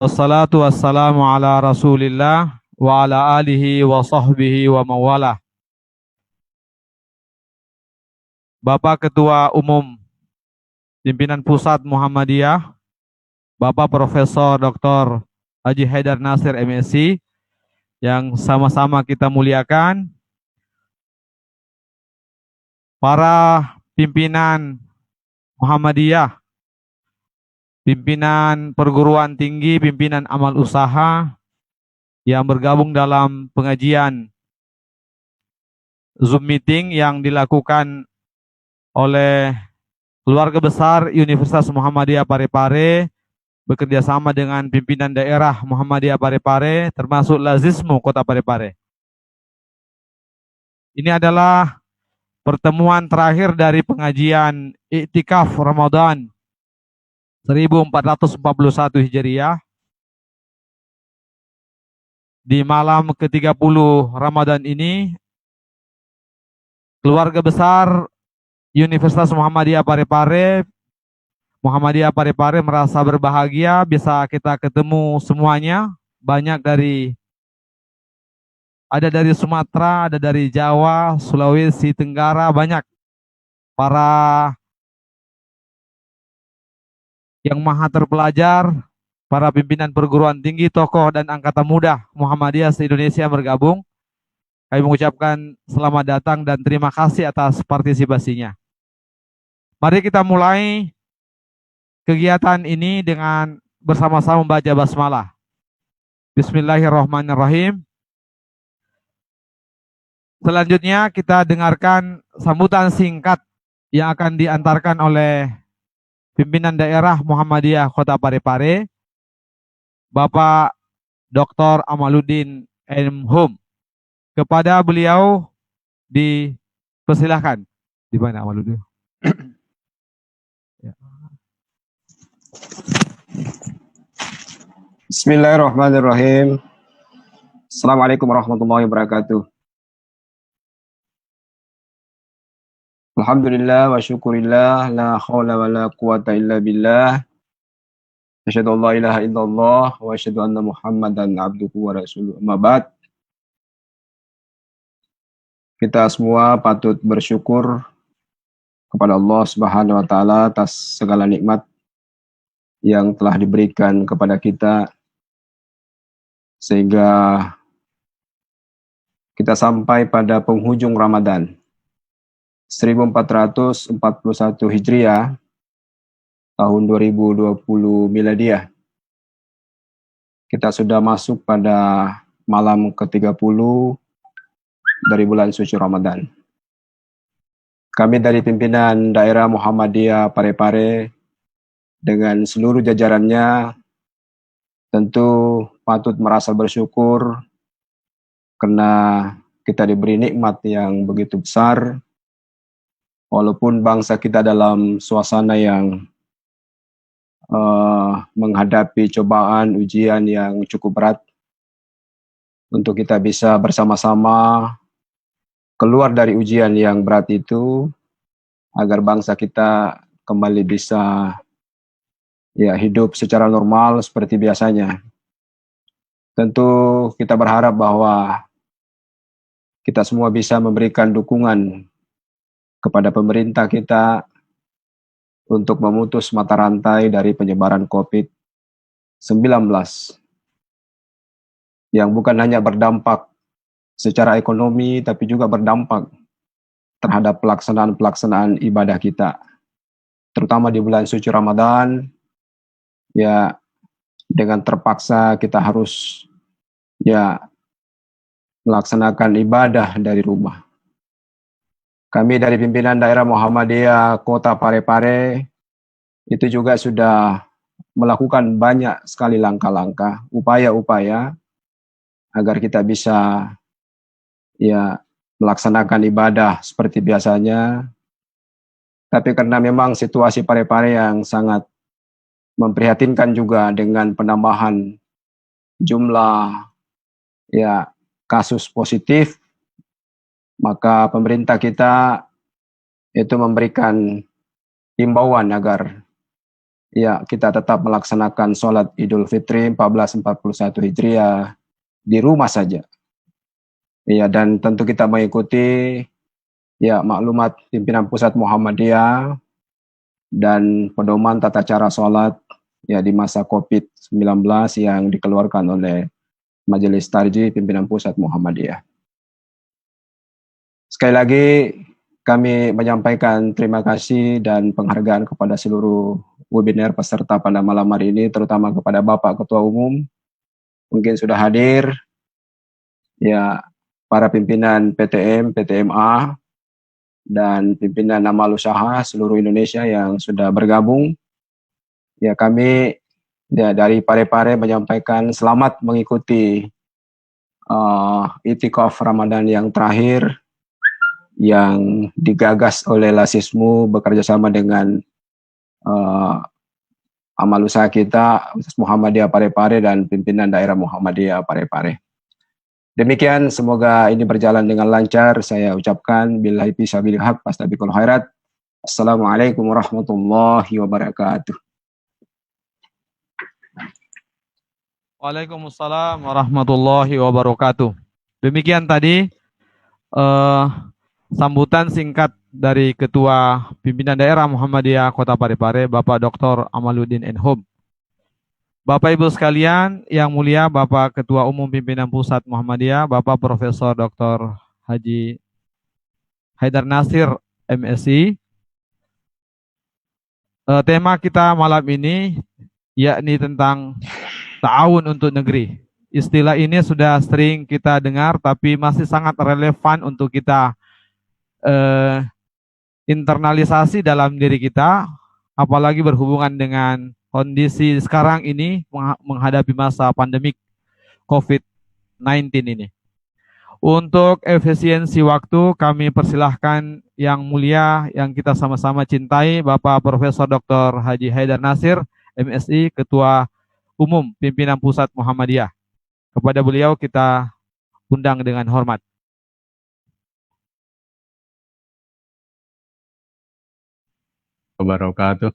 Wassalatu wassalamu ala Rasulillah wa ala alihi wa sahbihi wa mawalah. Bapak Ketua Umum Pimpinan Pusat Muhammadiyah, Bapak Profesor Dr. Haji Haidar Nasir MSI, yang sama-sama kita muliakan, para pimpinan Muhammadiyah, pimpinan perguruan tinggi, pimpinan amal usaha yang bergabung dalam pengajian Zoom meeting yang dilakukan oleh keluarga besar Universitas Muhammadiyah Parepare bekerja sama dengan pimpinan daerah Muhammadiyah Parepare termasuk Lazismu Kota Parepare. Ini adalah pertemuan terakhir dari pengajian Iktikaf Ramadan 1441 Hijriah. Di malam ke-30 Ramadan ini, keluarga besar Universitas Muhammadiyah Parepare merasa berbahagia bisa kita ketemu semuanya. Ada dari Sumatera, ada dari Jawa, Sulawesi Tenggara, banyak para yang maha terpelajar, para pimpinan perguruan tinggi, tokoh dan angkatan muda Muhammadiyah se-Indonesia bergabung. Kami mengucapkan selamat datang dan terima kasih atas partisipasinya. Mari kita mulai kegiatan ini dengan bersama-sama membaca basmalah. Bismillahirrahmanirrahim. Selanjutnya kita dengarkan sambutan singkat yang akan diantarkan oleh pimpinan daerah Muhammadiyah Kota Parepare, Bapak Dr. Amaluddin M. Hum. Kepada beliau dipersilahkan. Di mana Amaluddin? Bismillahirrahmanirrahim. Assalamualaikum warahmatullahi wabarakatuh. Alhamdulillah wa syukurillah, la khawla wa la quwata illa billah. Asyhadu an la ilaha illallah wa asyhadu anna Muhammadan abduhu wa rasuluh. Amma ba'd. Kita semua patut bersyukur kepada Allah Subhanahu wa taala atas segala nikmat yang telah diberikan kepada kita sehingga kita sampai pada penghujung Ramadan 1441 Hijriah tahun 2020 Miladiah. Kita sudah masuk pada malam ke-30 dari bulan suci Ramadan. Kami dari pimpinan daerah Muhammadiyah Parepare dengan seluruh jajarannya tentu patut merasa bersyukur karena kita diberi nikmat yang begitu besar. Walaupun bangsa kita dalam suasana yang menghadapi cobaan, ujian yang cukup berat, untuk kita bisa bersama-sama keluar dari ujian yang berat itu, agar bangsa kita kembali bisa hidup secara normal seperti biasanya. Tentu kita berharap bahwa kita semua bisa memberikan dukungan kepada pemerintah kita untuk memutus mata rantai dari penyebaran COVID-19 yang bukan hanya berdampak secara ekonomi, tapi juga berdampak terhadap pelaksanaan ibadah kita. Terutama di bulan suci Ramadan, dengan terpaksa kita harus melaksanakan ibadah dari rumah. Kami dari pimpinan daerah Muhammadiyah Kota Parepare itu juga sudah melakukan banyak sekali langkah-langkah, upaya-upaya agar kita bisa melaksanakan ibadah seperti biasanya. Tapi karena memang situasi Parepare yang sangat memprihatinkan juga dengan penambahan jumlah kasus positif, maka pemerintah kita itu memberikan himbauan agar ya kita tetap melaksanakan sholat Idul Fitri 1441 Hijriah di rumah saja. Ya, dan tentu kita mengikuti ya maklumat pimpinan pusat Muhammadiyah dan pedoman tata cara sholat ya di masa COVID-19 yang dikeluarkan oleh Majelis Tarjih Pimpinan Pusat Muhammadiyah. Sekali lagi kami menyampaikan terima kasih dan penghargaan kepada seluruh webinar peserta pada malam hari ini, terutama kepada Bapak Ketua Umum, mungkin sudah hadir, ya para pimpinan PTM, PTMA, dan pimpinan amal usaha seluruh Indonesia yang sudah bergabung. Ya kami ya, dari Parepare menyampaikan selamat mengikuti Itikaf Ramadan yang terakhir yang digagas oleh Lasismu bekerjasama dengan amal usaha kita, Muhammadiyah Parepare dan pimpinan daerah Muhammadiyah Parepare. Demikian, semoga ini berjalan dengan lancar. Saya ucapkan billahi fisabilil haq fastabiqul khairat. Assalamualaikum warahmatullahi wabarakatuh. Waalaikumsalam warahmatullahi wabarakatuh. Demikian tadi sambutan singkat dari Ketua Pimpinan Daerah Muhammadiyah Kota Parepare, Bapak Dr. Amaluddin Enhum. Bapak Ibu sekalian yang mulia, Bapak Ketua Umum Pimpinan Pusat Muhammadiyah, Bapak Profesor Dr. Haji Haidar Nasir, MSI. Tema kita malam ini yakni tentang ta'awun untuk negeri. Istilah ini sudah sering kita dengar, tapi masih sangat relevan untuk kita internalisasi dalam diri kita, apalagi berhubungan dengan kondisi sekarang ini menghadapi masa pandemik COVID-19 ini. Untuk efisiensi waktu, kami persilahkan yang mulia, yang kita sama-sama cintai, Bapak Profesor Dr. Haji Haidar Nasir, MSI, Ketua Umum Pimpinan Pusat Muhammadiyah. Kepada beliau kita undang dengan hormat. Wabarakatuh.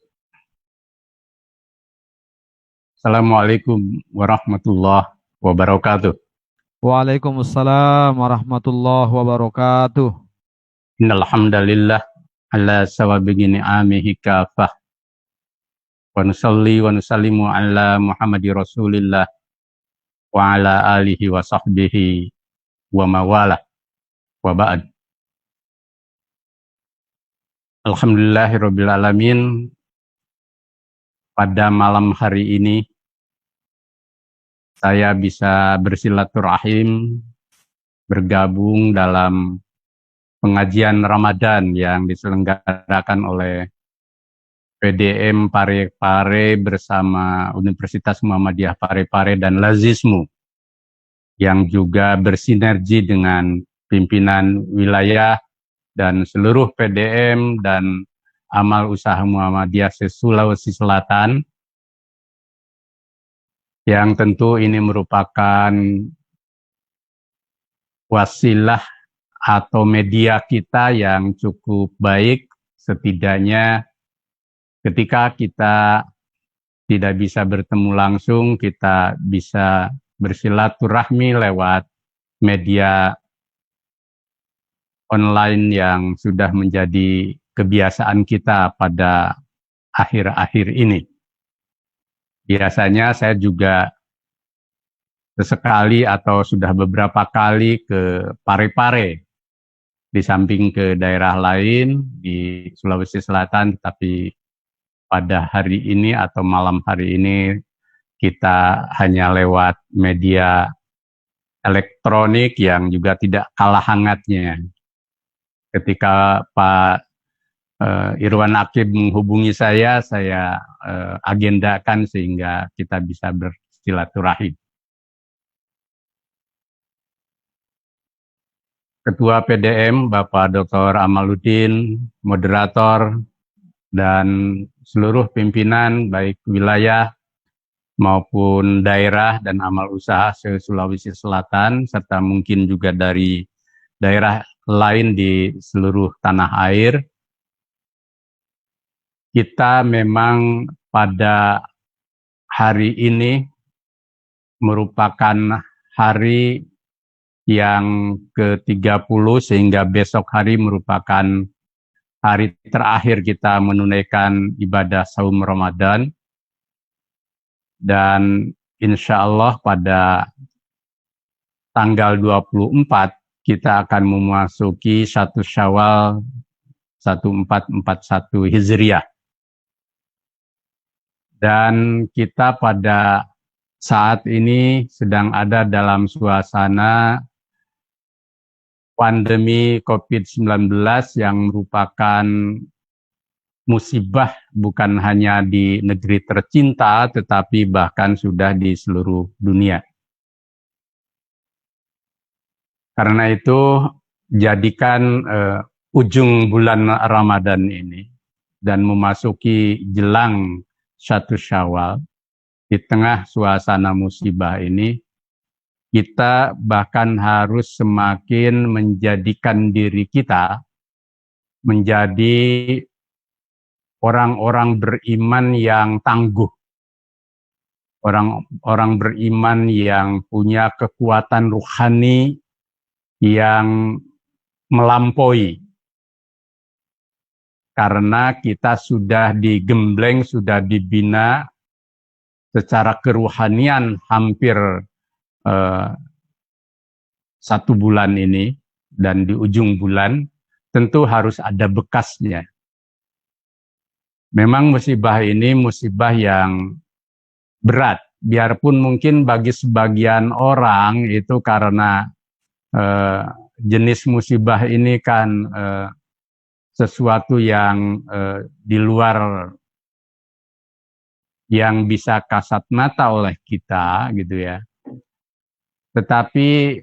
Assalamualaikum warahmatullahi wabarakatuh. Waalaikumsalam warahmatullahi wabarakatuh. Innal hamdalillah ala sawabi ni'amihi kafah. Wa nusalli wa nusallimu ala Muhammadi Rasulillah wa ala alihi wa sahbihi wa mawalah wa ba'd. Alhamdulillahirabbil alamin. Pada malam hari ini saya bisa bersilaturahim, bergabung dalam pengajian Ramadan yang diselenggarakan oleh PDM Parepare bersama Universitas Muhammadiyah Parepare dan Lazismu, yang juga bersinergi dengan pimpinan wilayah dan seluruh PDM dan amal usaha Muhammadiyah Sulawesi Selatan, yang tentu ini merupakan wasilah atau media kita yang cukup baik, setidaknya ketika kita tidak bisa bertemu langsung, kita bisa bersilaturahmi lewat media online yang sudah menjadi kebiasaan kita pada akhir-akhir ini. Biasanya saya juga sesekali atau sudah beberapa kali ke Parepare, di samping ke daerah lain di Sulawesi Selatan, tapi pada hari ini atau malam hari ini kita hanya lewat media elektronik yang juga tidak kalah hangatnya. Ketika Pak Irwan Akib menghubungi saya agendakan sehingga kita bisa bersilaturahim. Ketua PDM Bapak Dr. Amaluddin, moderator, dan seluruh pimpinan baik wilayah maupun daerah dan amal usaha se-Sulawesi Selatan, serta mungkin juga dari daerah lain di seluruh tanah air. Kita memang pada hari ini merupakan hari yang ke-30 sehingga besok hari merupakan hari terakhir kita menunaikan ibadah saum Ramadan. Dan insya Allah pada tanggal 24 kita akan memasuki 1 Syawal 1441 Hijriah. Dan kita pada saat ini sedang ada dalam suasana pandemi COVID-19 yang merupakan musibah bukan hanya di negeri tercinta, tetapi bahkan sudah di seluruh dunia. Karena itu, jadikan ujung bulan Ramadan ini dan memasuki jelang 1 Syawal, di tengah suasana musibah ini, kita bahkan harus semakin menjadikan diri kita menjadi orang-orang beriman yang tangguh, orang-orang beriman yang punya kekuatan rohani yang melampaui. Karena kita sudah digembleng, sudah dibina secara keruhanian hampir 1 bulan ini, dan di ujung bulan tentu harus ada bekasnya. Memang musibah ini musibah yang berat, biarpun mungkin bagi sebagian orang itu karena jenis musibah ini kan sesuatu yang di luar yang bisa kasat mata oleh kita gitu ya. Tetapi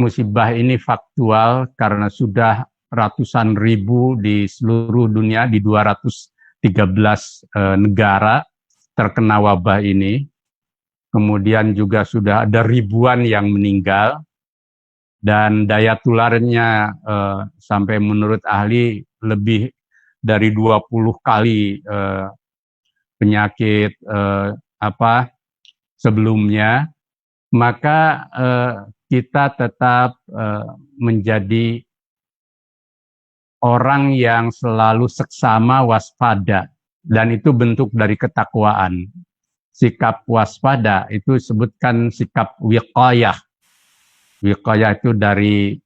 musibah ini faktual karena sudah ratusan ribu di seluruh dunia, di 213 negara terkena wabah ini. Kemudian juga sudah ada ribuan yang meninggal. Dan daya tularnya sampai menurut ahli lebih dari 20 kali penyakit sebelumnya. Maka kita tetap menjadi orang yang selalu seksama waspada, dan itu bentuk dari ketakwaan. Sikap waspada itu disebutkan sikap wiqayah. Wiqayah itu dari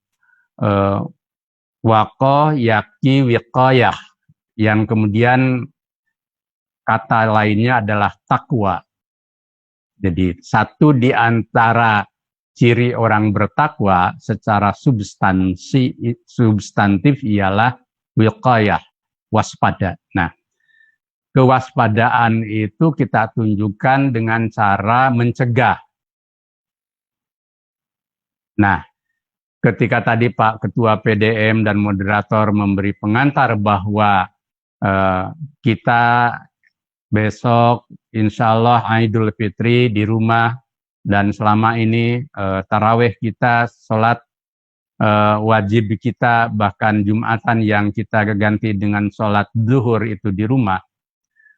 waqah, yaqi, wiqayah, yang kemudian kata lainnya adalah takwa. Jadi satu di antara ciri orang bertakwa secara substantif ialah wiqayah, waspada. Nah, kewaspadaan itu kita tunjukkan dengan cara mencegah. Nah, ketika tadi Pak Ketua PDM dan moderator memberi pengantar bahwa kita besok insya Allah Idul Fitri di rumah, dan selama ini tarawih kita, sholat wajib kita, bahkan Jumatan yang kita ganti dengan sholat zuhur itu di rumah.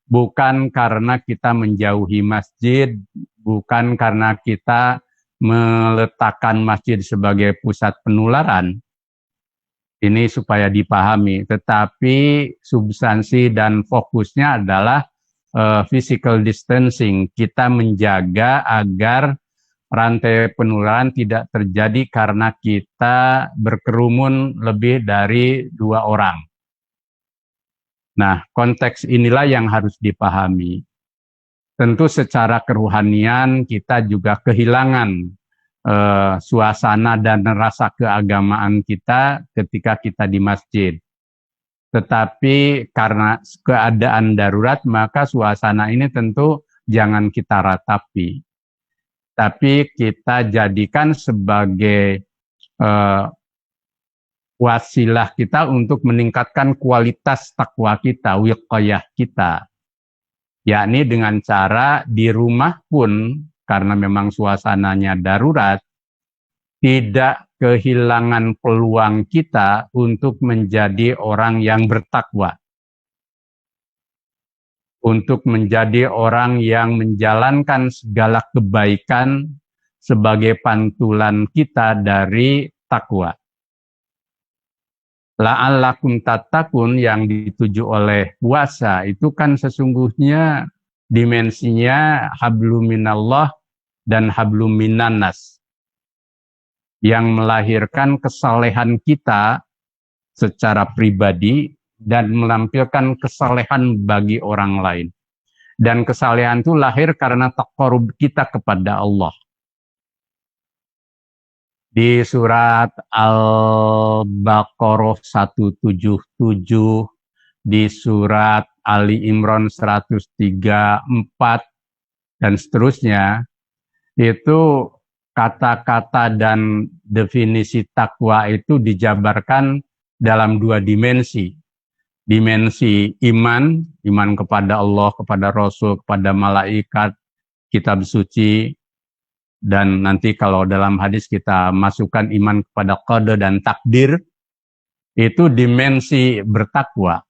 Bukan karena kita menjauhi masjid, bukan karena kita meletakkan masjid sebagai pusat penularan. Ini supaya dipahami, tetapi substansi dan fokusnya adalah physical distancing. Kita menjaga agar rantai penularan tidak terjadi karena kita berkerumun lebih dari 2 orang. Nah, konteks inilah yang harus dipahami. Tentu secara kerohanian kita juga kehilangan suasana dan rasa keagamaan kita ketika kita di masjid. Tetapi karena keadaan darurat, maka suasana ini tentu jangan kita ratapi. Tapi kita jadikan sebagai wasilah kita untuk meningkatkan kualitas takwa kita, wiqayah kita. Yakni dengan cara di rumah pun, karena memang suasananya darurat, tidak kehilangan peluang kita untuk menjadi orang yang bertakwa. untuk menjadi orang yang menjalankan segala kebaikan sebagai pantulan kita dari takwa. La'allakum tattaqun yang dituju oleh puasa itu kan sesungguhnya dimensinya hablum minallah dan hablum minannas yang melahirkan kesalehan kita secara pribadi dan menampilkan kesalehan bagi orang lain. Dan kesalehan itu lahir karena taqarrub kita kepada Allah. Di surat Al-Baqarah 177, di surat Ali Imran 134, dan seterusnya, itu kata-kata dan definisi takwa itu dijabarkan dalam dua dimensi. Dimensi iman, iman kepada Allah, kepada Rasul, kepada malaikat, kitab suci, dan nanti kalau dalam hadis kita masukkan iman kepada qada dan takdir, itu dimensi bertakwa.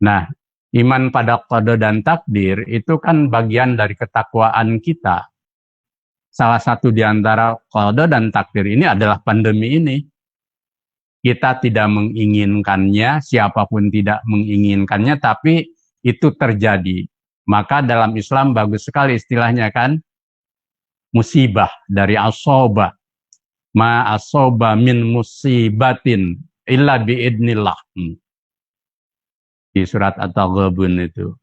Nah, iman pada qada dan takdir itu kan bagian dari ketakwaan kita. Salah satu di antara qada dan takdir ini adalah pandemi ini. Kita tidak menginginkannya, siapapun tidak menginginkannya, tapi itu terjadi. Maka dalam Islam bagus sekali istilahnya kan, musibah dari asoba. Ma asoba min musibatin illa biidnillah. Di surat At-Taghabun itu.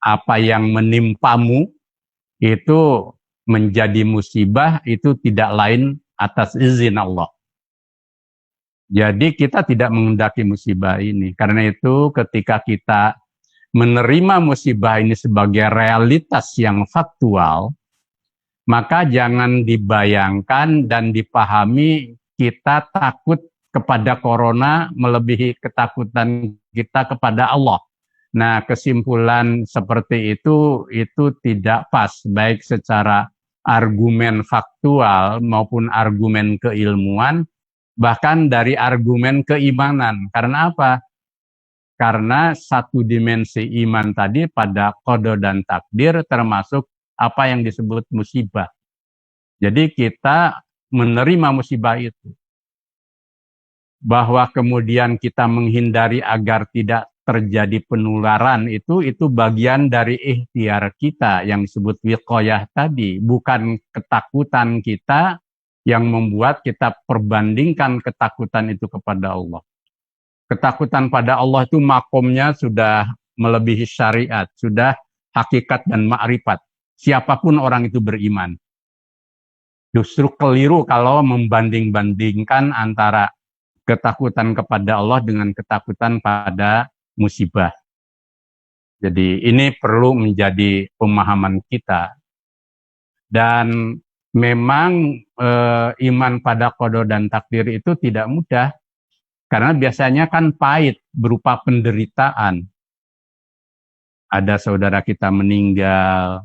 Apa yang menimpamu itu menjadi musibah itu tidak lain atas izin Allah. Jadi kita tidak menghendaki musibah ini. Karena itu ketika kita menerima musibah ini sebagai realitas yang faktual, maka jangan dibayangkan dan dipahami kita takut kepada corona melebihi ketakutan kita kepada Allah. Nah, kesimpulan seperti itu tidak pas, baik secara argumen faktual maupun argumen keilmuan, bahkan dari argumen keimanan. Karena apa? Karena satu dimensi iman tadi pada qada dan takdir termasuk apa yang disebut musibah. Jadi kita menerima musibah itu. Bahwa kemudian kita menghindari agar tidak terjadi penularan itu bagian dari ikhtiar kita yang disebut wiqayah tadi. Bukan ketakutan kita yang membuat kita perbandingkan ketakutan itu kepada Allah. Ketakutan pada Allah itu makomnya sudah melebihi syariat, sudah hakikat dan ma'rifat. Siapapun orang itu beriman. Justru keliru kalau membanding-bandingkan antara ketakutan kepada Allah dengan ketakutan pada musibah. Jadi ini perlu menjadi pemahaman kita. Dan memang iman pada qada dan takdir itu tidak mudah. Karena biasanya kan pahit berupa penderitaan. Ada saudara kita meninggal,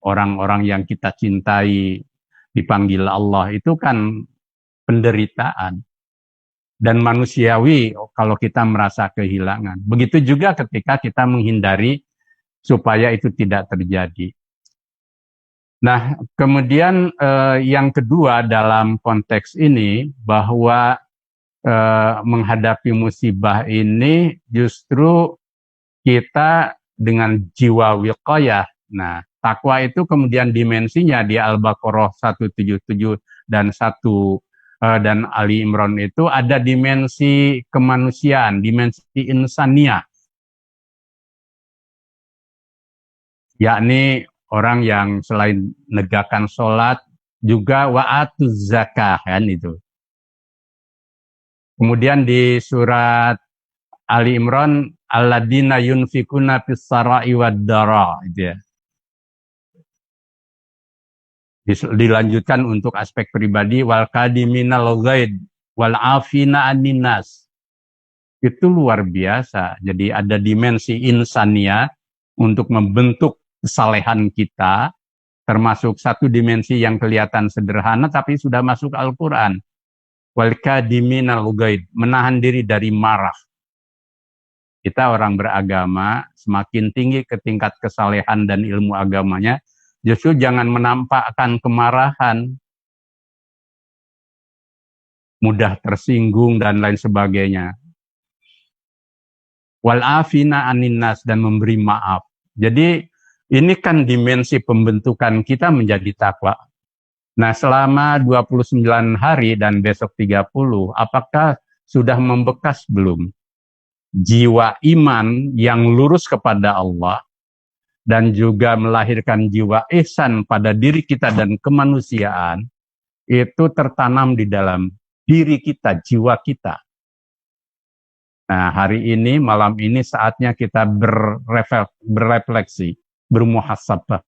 orang-orang yang kita cintai dipanggil Allah, itu kan penderitaan. Dan manusiawi kalau kita merasa kehilangan. Begitu juga ketika kita menghindari supaya itu tidak terjadi. Nah, kemudian yang kedua dalam konteks ini, bahwa menghadapi musibah ini justru kita dengan jiwa wiqayah. Nah, takwa itu kemudian dimensinya di Al-Baqarah 177 dan Ali Imran itu ada dimensi kemanusiaan, dimensi insaniah. Yakni orang yang selain menegakkan sholat juga wa'atuz zakah kan itu. Kemudian di surat Ali Imran, alladzina yunfikuna fis sarai wad dara gitu ya. Dilanjutkan untuk aspek pribadi, wal kadiminal ghaid wal afina anin nas. Itu luar biasa. Jadi ada dimensi insania untuk membentuk kesalehan kita, termasuk satu dimensi yang kelihatan sederhana tapi sudah masuk Al-Qur'an. Wal kadiminal ghaid, menahan diri dari marah. Kita orang beragama, semakin tinggi ke tingkat kesalehan dan ilmu agamanya, justru jangan menampakkan kemarahan, mudah tersinggung dan lain sebagainya. Wal afina anin nas, dan memberi maaf. Jadi ini kan dimensi pembentukan kita menjadi takwa. Nah, selama 29 hari dan besok 30, apakah sudah membekas belum jiwa iman yang lurus kepada Allah dan juga melahirkan jiwa ihsan pada diri kita dan kemanusiaan, itu tertanam di dalam diri kita, jiwa kita. Nah, hari ini, malam ini saatnya kita berrefleksi, bermuhasabah,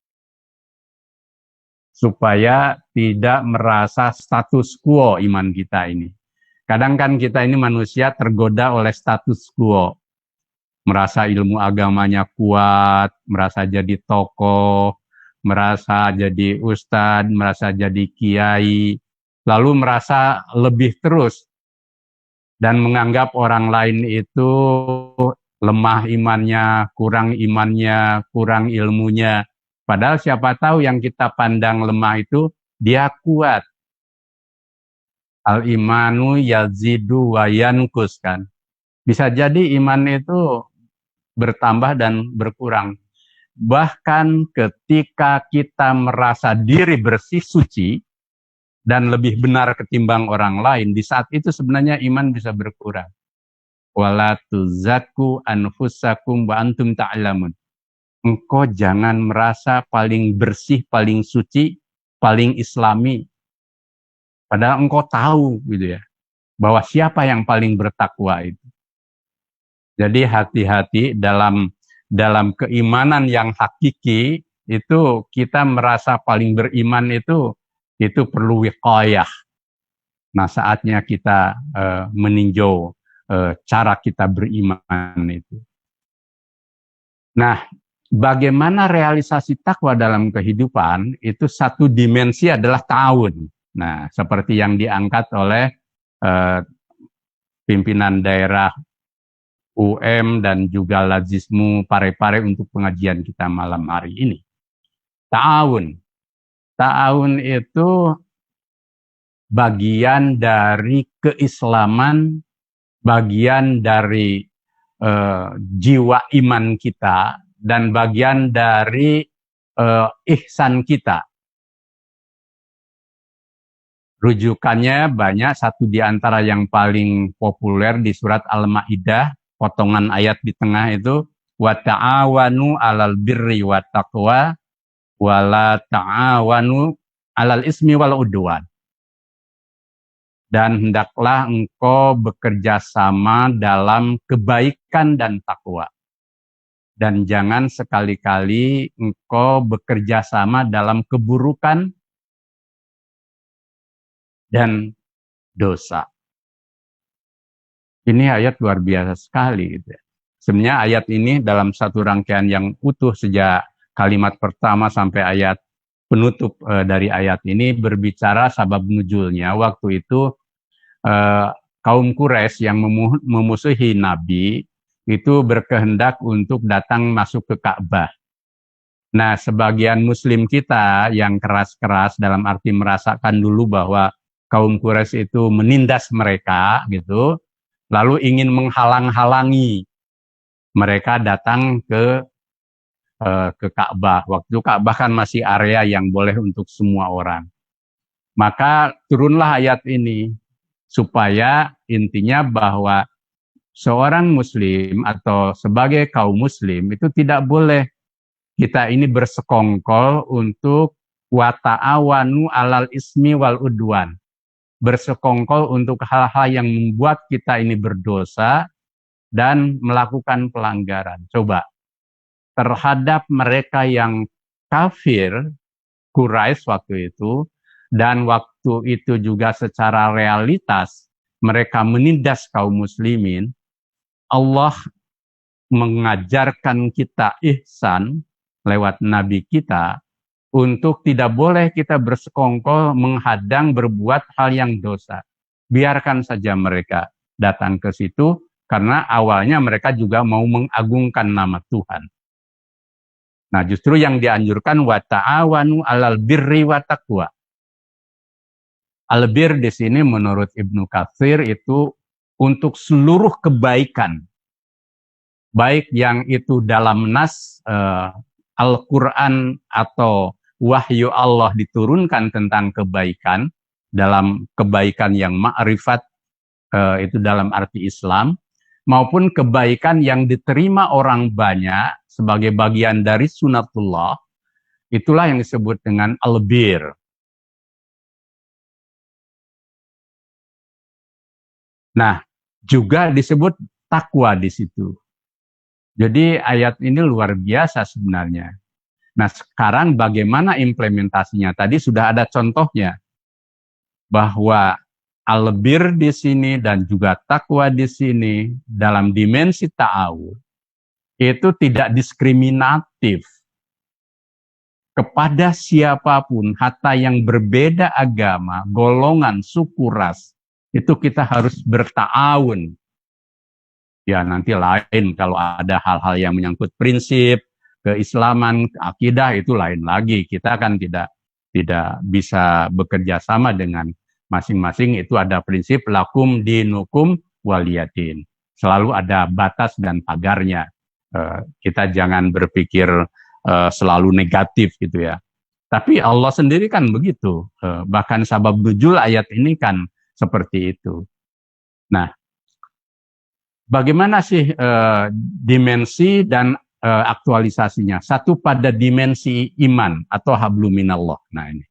supaya tidak merasa status quo iman kita ini. Kadang kan kita ini manusia tergoda oleh status quo. Merasa ilmu agamanya kuat, merasa jadi tokoh, merasa jadi ustadz, merasa jadi kiai, lalu merasa lebih terus, dan menganggap orang lain itu lemah imannya, kurang ilmunya. Padahal siapa tahu yang kita pandang lemah itu, dia kuat. Al-imanu yazidu wa yankus, kan. Bisa jadi iman itu bertambah dan berkurang. Bahkan ketika kita merasa diri bersih suci dan lebih benar ketimbang orang lain, di saat itu sebenarnya iman bisa berkurang. Wala tuzakku anfusakum wa antum ta'lamun. Engkau jangan merasa paling bersih, paling suci, paling islami. Padahal engkau tahu gitu ya, bahwa siapa yang paling bertakwa itu. Jadi hati-hati dalam keimanan yang hakiki, itu kita merasa paling beriman itu perlu wiqayah. Nah, saatnya kita meninjau cara kita beriman itu. Nah, bagaimana realisasi takwa dalam kehidupan, itu satu dimensi adalah ta'awun. Nah, seperti yang diangkat oleh pimpinan daerah UM dan juga Lazismu Parepare untuk pengajian kita malam hari ini. Ta'awun. Ta'awun itu bagian dari keislaman, bagian dari jiwa iman kita, dan bagian dari ihsan kita. Rujukannya banyak, satu di antara yang paling populer di surat Al-Maidah, potongan ayat di tengah itu, wa ta'awanu 'alal birri wat taqwa wa la ta'awanu 'alal ismi wal udwan. Dan hendaklah engkau bekerja sama dalam kebaikan dan takwa. Dan jangan sekali-kali engkau bekerja sama dalam keburukan dan dosa. Ini ayat luar biasa sekali. Gitu ya. Sebenarnya ayat ini dalam satu rangkaian yang utuh sejak kalimat pertama sampai ayat penutup dari ayat ini berbicara sabab nuzulnya. Waktu itu kaum Quraisy yang memusuhi Nabi itu berkehendak untuk datang masuk ke Ka'bah. Nah, sebagian Muslim kita yang keras-keras dalam arti merasakan dulu bahwa kaum Quraisy itu menindas mereka gitu, lalu ingin menghalang-halangi mereka datang ke Ka'bah. Waktu itu Ka'bah kan masih area yang boleh untuk semua orang. Maka turunlah ayat ini supaya intinya bahwa seorang Muslim atau sebagai kaum Muslim itu tidak boleh kita ini bersekongkol untuk wa ta'awanu 'alal ismi wal udwan. Bersekongkol untuk hal-hal yang membuat kita ini berdosa dan melakukan pelanggaran. Coba, terhadap mereka yang kafir, Quraisy waktu itu, dan waktu itu juga secara realitas mereka menindas kaum muslimin, Allah mengajarkan kita ihsan lewat Nabi kita, untuk tidak boleh kita bersekongkol menghadang berbuat hal yang dosa. Biarkan saja mereka datang ke situ, Karena awalnya mereka juga mau mengagungkan nama Tuhan. Nah, justru yang dianjurkan wa ta'awanu 'alal birri wa taqwa. Al-bir di sini menurut Ibnu Katsir itu untuk seluruh kebaikan. Baik yang itu dalam nas Al-Qur'an atau wahyu Allah diturunkan tentang kebaikan, dalam kebaikan yang ma'rifat itu dalam arti Islam, maupun kebaikan yang diterima orang banyak sebagai bagian dari sunatullah, itulah yang disebut dengan al-bir. Nah, juga disebut takwa di situ. Jadi ayat ini luar biasa sebenarnya. Nah, sekarang bagaimana implementasinya? Tadi sudah ada contohnya bahwa al-bir di sini dan juga takwa di sini dalam dimensi ta'awun itu tidak diskriminatif kepada siapapun, hatta yang berbeda agama, golongan, suku, ras. Itu kita harus berta'awun. Ya nanti lain kalau ada hal-hal yang menyangkut prinsip, keislaman, akidah itu lain lagi. Kita kan tidak bisa bekerja sama dengan masing-masing. Itu ada prinsip lakum dinukum waliyadin. Selalu ada batas dan pagarnya. Kita jangan berpikir selalu negatif gitu ya. Tapi Allah sendiri kan begitu. Bahkan sabab nuzul ayat ini kan seperti itu. Nah, bagaimana sih dimensi dan aktualisasinya? Satu pada dimensi iman atau hablum minallah. Nah ini.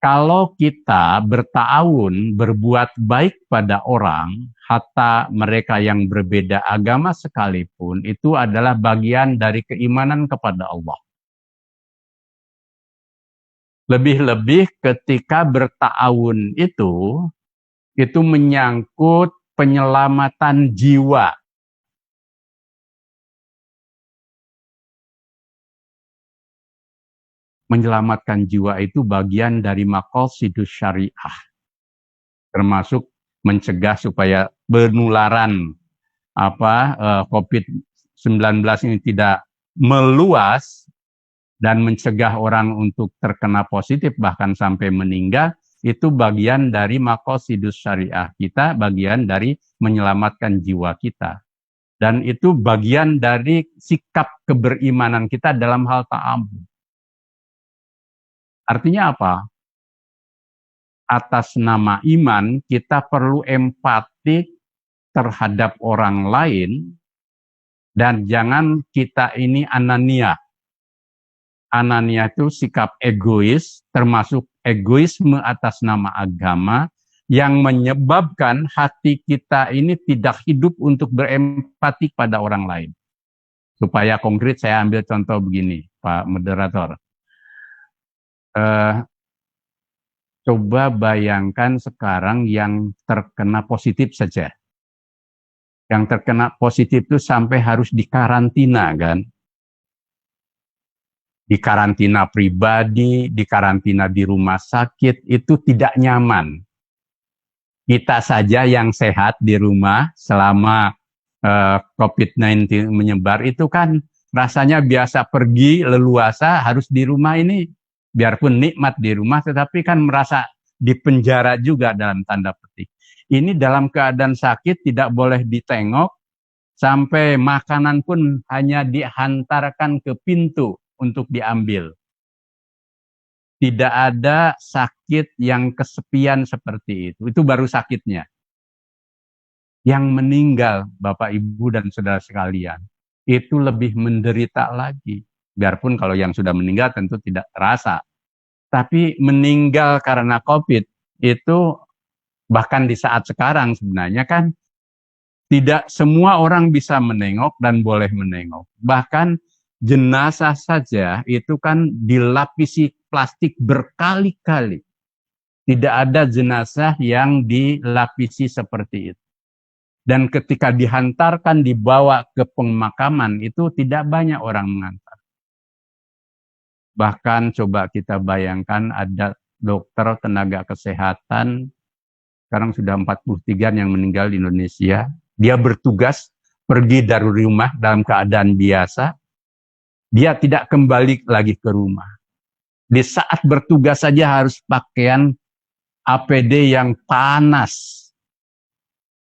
Kalau kita berta'awun, berbuat baik pada orang, hatta mereka yang berbeda agama sekalipun, itu adalah bagian dari keimanan kepada Allah. Lebih-lebih ketika berta'awun itu menyangkut penyelamatan jiwa. Menyelamatkan jiwa itu bagian dari maqasidus syariah. Termasuk mencegah supaya penularan COVID-19 ini tidak meluas dan mencegah orang untuk terkena positif bahkan sampai meninggal. Itu bagian dari maqasidus syariah kita, bagian dari menyelamatkan jiwa kita. Dan itu bagian dari sikap keberimanan kita dalam hal ta'amul. Artinya apa? Atas nama iman, kita perlu empati terhadap orang lain, dan jangan kita ini anania. Anania itu sikap egois, termasuk egoisme atas nama agama, yang menyebabkan hati kita ini tidak hidup untuk berempati pada orang lain. Supaya konkret saya ambil contoh begini, Pak Moderator. Coba bayangkan sekarang yang terkena positif saja. Yang terkena positif itu sampai harus dikarantina kan. Dikarantina pribadi, dikarantina di rumah sakit, itu tidak nyaman. Kita saja yang sehat di rumah selama COVID-19 menyebar itu kan rasanya biasa pergi leluasa, harus di rumah ini. Biarpun nikmat di rumah, tetapi kan merasa dipenjara juga dalam tanda petik. Ini dalam keadaan sakit tidak boleh ditengok, sampai makanan pun hanya dihantarkan ke pintu untuk diambil. Tidak ada sakit yang kesepian seperti itu baru sakitnya. Yang meninggal, Bapak, Ibu, dan saudara sekalian, itu lebih menderita lagi. Biarpun kalau yang sudah meninggal tentu tidak terasa. Tapi meninggal karena COVID itu bahkan di saat sekarang sebenarnya kan tidak semua orang bisa menengok dan boleh menengok. Bahkan jenazah saja itu kan dilapisi plastik berkali-kali. Tidak ada jenazah yang dilapisi seperti itu. Dan ketika dihantarkan, dibawa ke pemakaman, itu tidak banyak orang mengantar. Bahkan coba kita bayangkan ada dokter, tenaga kesehatan, sekarang sudah 43 yang meninggal di Indonesia. dia bertugas pergi dari rumah dalam keadaan biasa, dia tidak kembali lagi ke rumah. Di saat bertugas saja harus pakaian APD yang panas.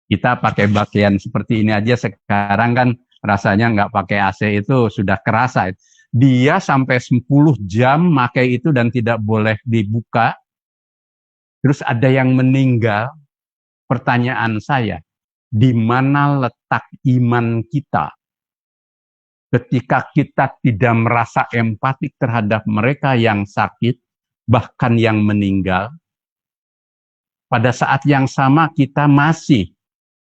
Kita pakai pakaian seperti ini aja sekarang kan rasanya nggak pakai AC itu sudah kerasa. Dia sampai 10 jam pakai itu dan tidak boleh dibuka. Terus ada yang meninggal. Pertanyaan saya, di mana letak iman kita? Ketika kita tidak merasa empatik terhadap mereka yang sakit, bahkan yang meninggal, pada saat yang sama kita masih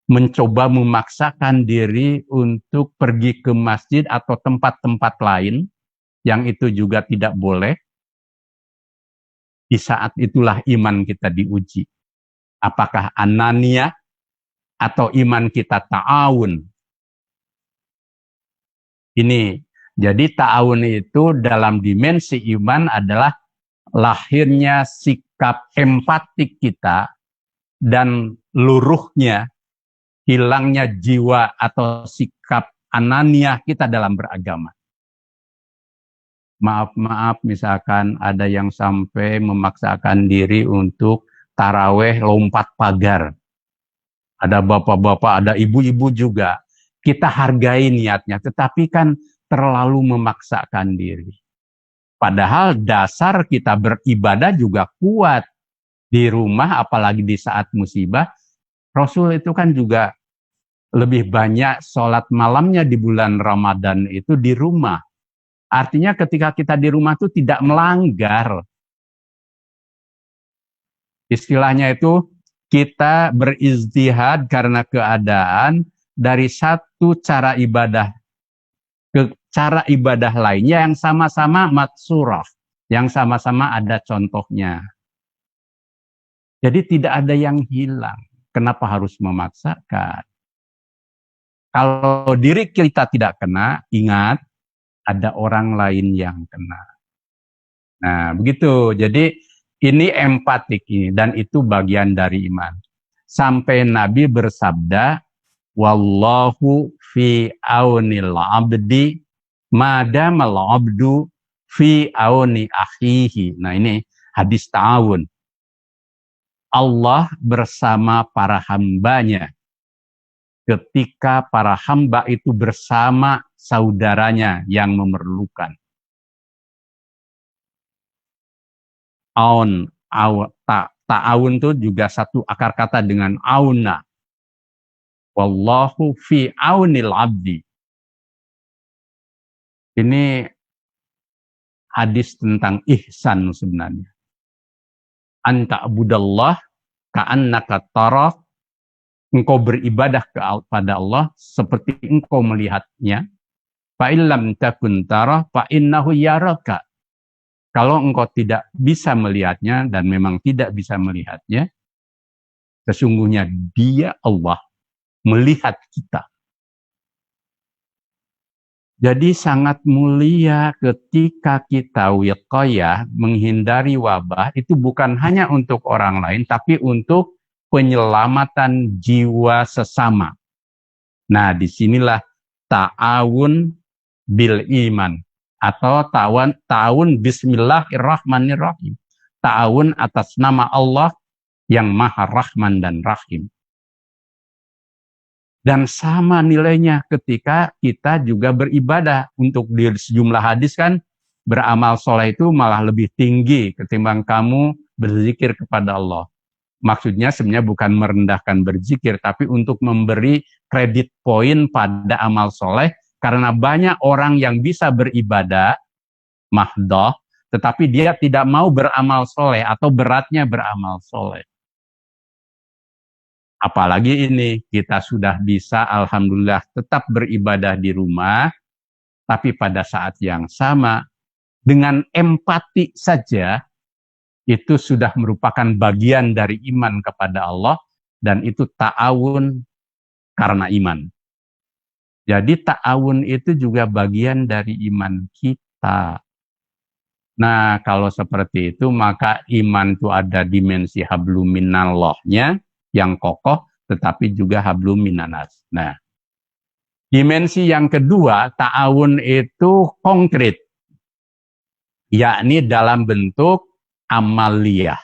mencoba memaksakan diri untuk pergi ke masjid atau tempat-tempat lain, yang itu juga tidak boleh. Di saat itulah iman kita diuji. Apakah anania atau iman kita ta'awun? Ini, jadi ta'awun itu dalam dimensi iman adalah lahirnya sikap empatik kita dan luruhnya, hilangnya jiwa atau sikap anania kita dalam beragama. Maaf, misalkan ada yang sampai memaksakan diri untuk taraweh lompat pagar. Ada bapak-bapak, ada ibu-ibu juga. Kita hargai niatnya, tetapi kan terlalu memaksakan diri. Padahal dasar kita beribadah juga kuat. Di rumah, apalagi di saat musibah, Rasul itu kan juga lebih banyak sholat malamnya di bulan Ramadan itu di rumah. Artinya ketika kita di rumah itu tidak melanggar. Istilahnya itu kita berijtihad karena keadaan dari satu cara ibadah ke cara ibadah lainnya yang sama-sama matsurah, yang sama-sama ada contohnya. Jadi tidak ada yang hilang. Kenapa harus memaksakan? Kalau diri kita tidak kena, ingat ada orang lain yang kena. Nah, begitu. Jadi ini empatik ini dan itu bagian dari iman. Sampai Nabi bersabda, wallahu fi aunil abdi madamal abdu fi auni akhihi. Nah, ini hadis ta'awun. Allah bersama para hambanya ketika para hamba itu bersama saudaranya yang memerlukan. Ta'awun itu juga satu akar kata dengan auna. Wallahu fi aunil abdi. Ini hadis tentang ihsan sebenarnya. Anta abudallah ka'annaka tarah. Engkau beribadah kepada Allah seperti engkau melihatnya. Fa illam takun tarah fa innahu yaraka. Kalau engkau tidak bisa melihatnya dan memang tidak bisa melihatnya, sesungguhnya Dia Allah melihat kita. Jadi sangat mulia ketika kita wiqayah menghindari wabah itu bukan hanya untuk orang lain tapi untuk penyelamatan jiwa sesama. Nah, disinilah ta'awun bil iman atau ta'awun bismillahirrahmanirrahim. Ta'awun atas nama Allah yang Maha Rahman dan Rahim. Dan sama nilainya ketika kita juga beribadah. Untuk di sejumlah hadis kan beramal soleh itu malah lebih tinggi ketimbang kamu berzikir kepada Allah. Maksudnya sebenarnya bukan merendahkan berzikir, tapi untuk memberi kredit poin pada amal soleh, karena banyak orang yang bisa beribadah, mahdoh, tetapi dia tidak mau beramal soleh, atau beratnya beramal soleh. Apalagi ini, kita sudah bisa, alhamdulillah, tetap beribadah di rumah, tapi pada saat yang sama, dengan empati saja, itu sudah merupakan bagian dari iman kepada Allah, dan itu ta'awun karena iman. Jadi ta'awun itu juga bagian dari iman kita. Nah, kalau seperti itu, maka iman itu ada dimensi hablum minallahnya yang kokoh, tetapi juga hablum minanas. Nah, dimensi yang kedua, ta'awun itu konkret, yakni dalam bentuk amaliyah,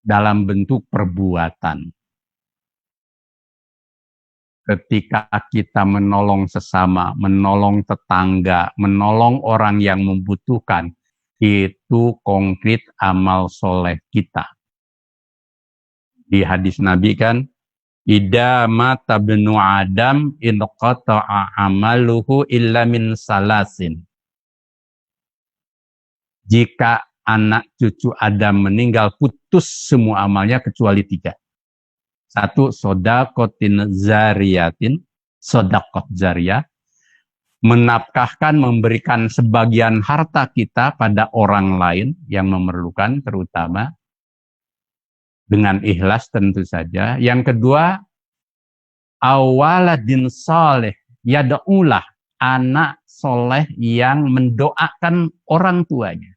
dalam bentuk perbuatan. Ketika kita menolong sesama, menolong tetangga, menolong orang yang membutuhkan, itu konkret amal soleh kita. Di hadis Nabi kan, Idza mata ibnu Adam in qata'a amaluhu illa min salasin. Jika anak cucu Adam meninggal, putus semua amalnya kecuali 3. 1, sodakotin zariyatin, sodakot zariyah, menafkahkan, memberikan sebagian harta kita pada orang lain yang memerlukan, terutama dengan ikhlas tentu saja. Yang kedua, awaladin soleh, yada'ulah, anak soleh yang mendoakan orang tuanya.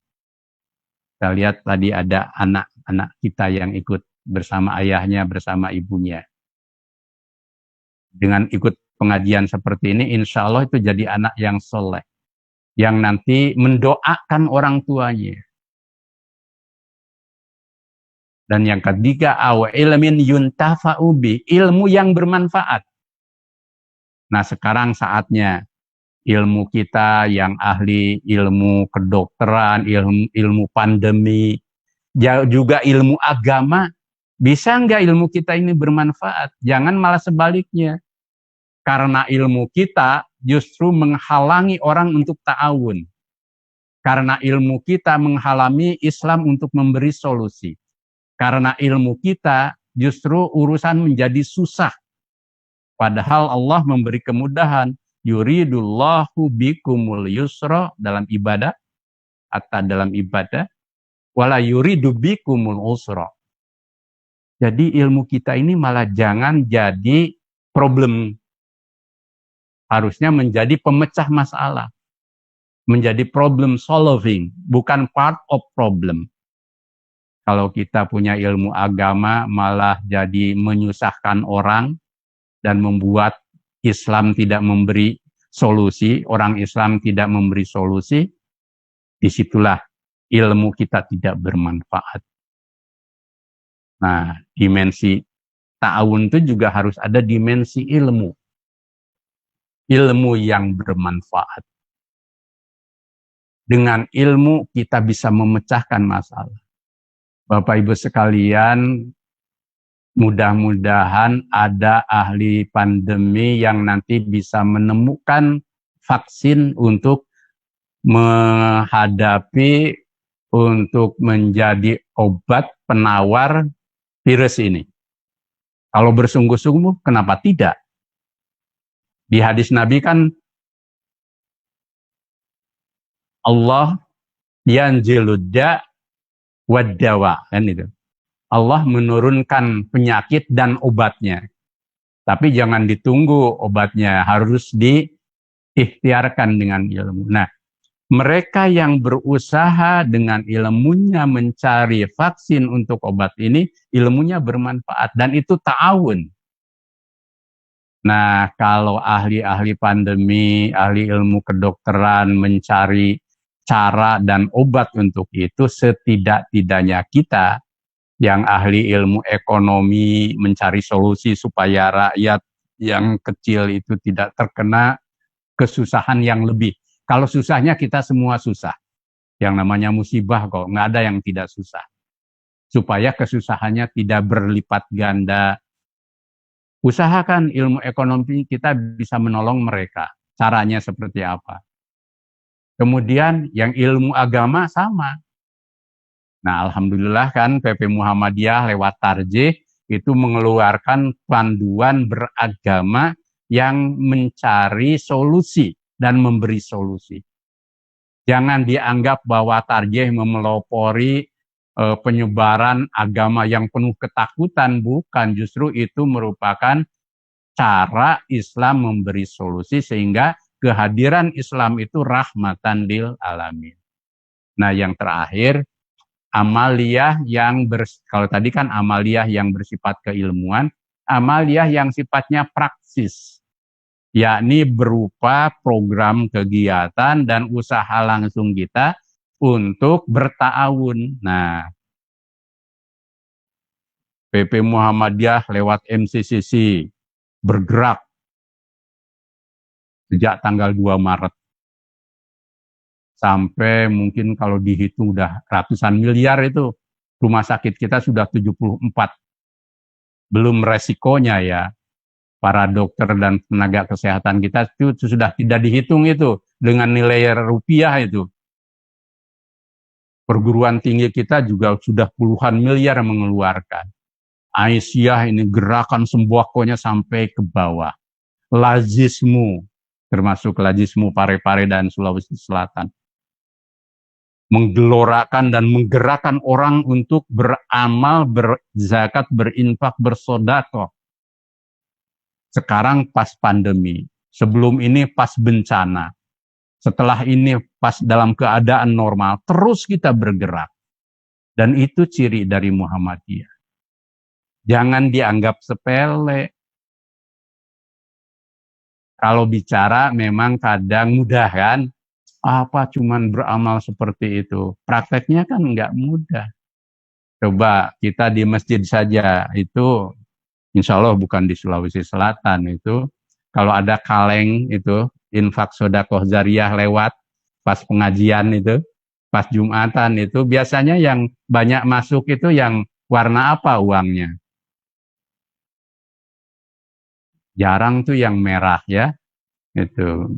Kita lihat tadi ada anak-anak kita yang ikut bersama ayahnya, bersama ibunya. Dengan ikut pengajian seperti ini, insya Allah itu jadi anak yang soleh, yang nanti mendoakan orang tuanya. Dan yang ketiga, aw ilmin yuntafa'u bi, ilmu yang bermanfaat. Nah, sekarang saatnya ilmu kita yang ahli ilmu kedokteran, ilmu pandemi, juga ilmu agama, bisa nggak ilmu kita ini bermanfaat? Jangan malah sebaliknya. Karena ilmu kita justru menghalangi orang untuk ta'awun. Karena ilmu kita menghalangi Islam untuk memberi solusi. Karena ilmu kita justru urusan menjadi susah. Padahal Allah memberi kemudahan. Yuridullahu bikumul yusra dalam ibadah. Atau dalam ibadah. Wala yuridu bikumul usra. Jadi ilmu kita ini malah jangan jadi problem. Harusnya menjadi pemecah masalah. Menjadi problem solving. Bukan part of problem. Kalau kita punya ilmu agama malah jadi menyusahkan orang. Dan membuat Islam tidak memberi solusi. Orang Islam tidak memberi solusi. Disitulah ilmu kita tidak bermanfaat. Nah, dimensi ta'awun itu juga harus ada dimensi ilmu. Ilmu yang bermanfaat. Dengan ilmu kita bisa memecahkan masalah. Bapak Ibu sekalian, mudah-mudahan ada ahli pandemi yang nanti bisa menemukan vaksin untuk menghadapi, untuk menjadi obat penawar virus ini. Kalau bersungguh-sungguh, kenapa tidak? Di hadis Nabi kan, Allah yanjiludda waddawa, kan itu. Allah menurunkan penyakit dan obatnya. Tapi jangan ditunggu obatnya, harus diikhtiarkan dengan ilmu. Nah, mereka yang berusaha dengan ilmunya mencari vaksin untuk obat ini, ilmunya bermanfaat. Dan itu ta'awun. Nah, kalau ahli-ahli pandemi, ahli ilmu kedokteran mencari cara dan obat untuk itu, setidak-tidaknya kita yang ahli ilmu ekonomi mencari solusi supaya rakyat yang kecil itu tidak terkena kesusahan yang lebih. Kalau susahnya kita semua susah. Yang namanya musibah kok, nggak ada yang tidak susah. Supaya kesusahannya tidak berlipat ganda. Usahakan ilmu ekonomi kita bisa menolong mereka. Caranya seperti apa? Kemudian yang ilmu agama sama. Nah, alhamdulillah kan PP Muhammadiyah lewat Tarjih itu mengeluarkan panduan beragama yang mencari solusi dan memberi solusi. Jangan dianggap bahwa Tarjih memelopori penyebaran agama yang penuh ketakutan. Bukan, justru itu merupakan cara Islam memberi solusi sehingga kehadiran Islam itu rahmatan lil alamin. Nah, yang terakhir, Amaliyah yang kalau tadi kan amaliyah yang bersifat keilmuan, amaliyah yang sifatnya praksis, yakni berupa program kegiatan dan usaha langsung kita untuk berta'awun. Nah, PP Muhammadiyah lewat MCCC bergerak sejak tanggal 2 Maret. Sampai mungkin kalau dihitung udah ratusan miliar itu. Rumah sakit kita sudah 74. Belum resikonya ya. Para dokter dan tenaga kesehatan kita itu sudah tidak dihitung itu. Dengan nilai rupiah itu. Perguruan tinggi kita juga sudah puluhan miliar mengeluarkan. Aisyah ini gerakan sembokonya sampai ke bawah. Lazismu, termasuk lazismu Parepare dan Sulawesi Selatan. Menggelorakan dan menggerakkan orang untuk beramal, berzakat, berinfak, bersedekah. Sekarang pas pandemi, sebelum ini pas bencana, setelah ini pas dalam keadaan normal, terus kita bergerak. Dan itu ciri dari Muhammadiyah. Jangan dianggap sepele. Kalau bicara memang kadang mudah kan, apa cuman beramal seperti itu. Prakteknya kan nggak mudah. Coba kita di masjid saja, itu insya Allah bukan di Sulawesi Selatan itu. Kalau ada kaleng itu, infak sodakoh zariyah lewat pas pengajian itu, pas Jumatan itu, biasanya yang banyak masuk itu yang warna apa uangnya? Jarang tuh yang merah ya. Itu.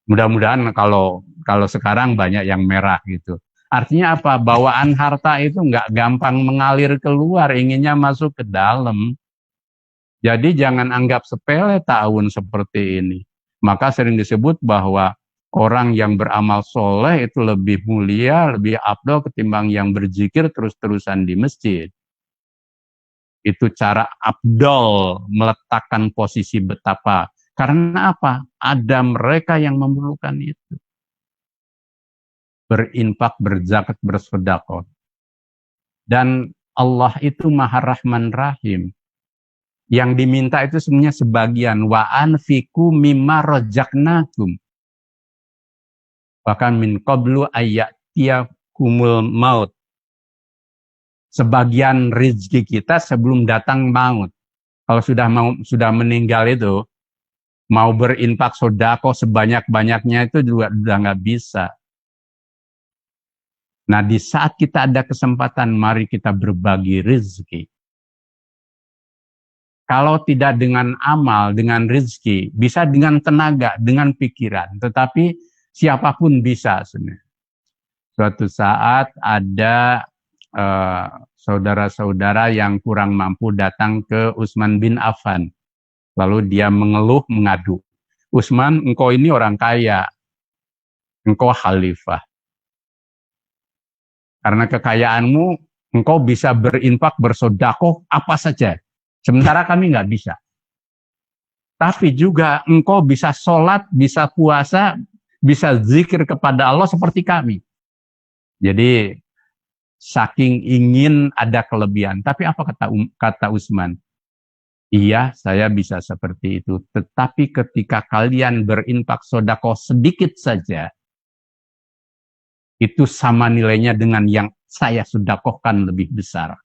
Mudah-mudahan kalau sekarang banyak yang merah gitu. Artinya apa? Bawaan harta itu nggak gampang mengalir keluar, inginnya masuk ke dalam. Jadi jangan anggap sepele ta'awun seperti ini. Maka sering disebut bahwa orang yang beramal soleh itu lebih mulia, lebih afdal ketimbang yang berzikir terus-terusan di masjid. Itu cara afdal meletakkan posisi betapa. Karena apa? Ada mereka yang memerlukan itu. Berinfak, berzakat, bersedekah. Dan Allah itu Maha Rahman Rahim. Yang diminta itu sebenarnya sebagian. Wa anfiku mimma razaqnakum. Bahkan min qablu ayyatiyakumul maut. Sebagian rezeki kita sebelum datang maut. Kalau sudah meninggal itu, mau berinfak sedekah sebanyak-banyaknya itu juga udah nggak bisa. Nah, di saat kita ada kesempatan, mari kita berbagi rezeki. Kalau tidak dengan amal, dengan rezeki, bisa dengan tenaga, dengan pikiran. Tetapi siapapun bisa sebenarnya. Suatu saat ada saudara-saudara yang kurang mampu datang ke Utsman bin Affan. Lalu dia mengeluh, mengadu. Utsman, engkau ini orang kaya. Engkau khalifah. Karena kekayaanmu, engkau bisa berinfak, bersedekah, apa saja. Sementara kami nggak bisa. Tapi juga engkau bisa sholat, bisa puasa, bisa zikir kepada Allah seperti kami. Jadi, saking ingin ada kelebihan. Tapi apa kata Utsman? Iya, saya bisa seperti itu. Tetapi ketika kalian berinfak sedekah sedikit saja, itu sama nilainya dengan yang saya sedekahkan lebih besar.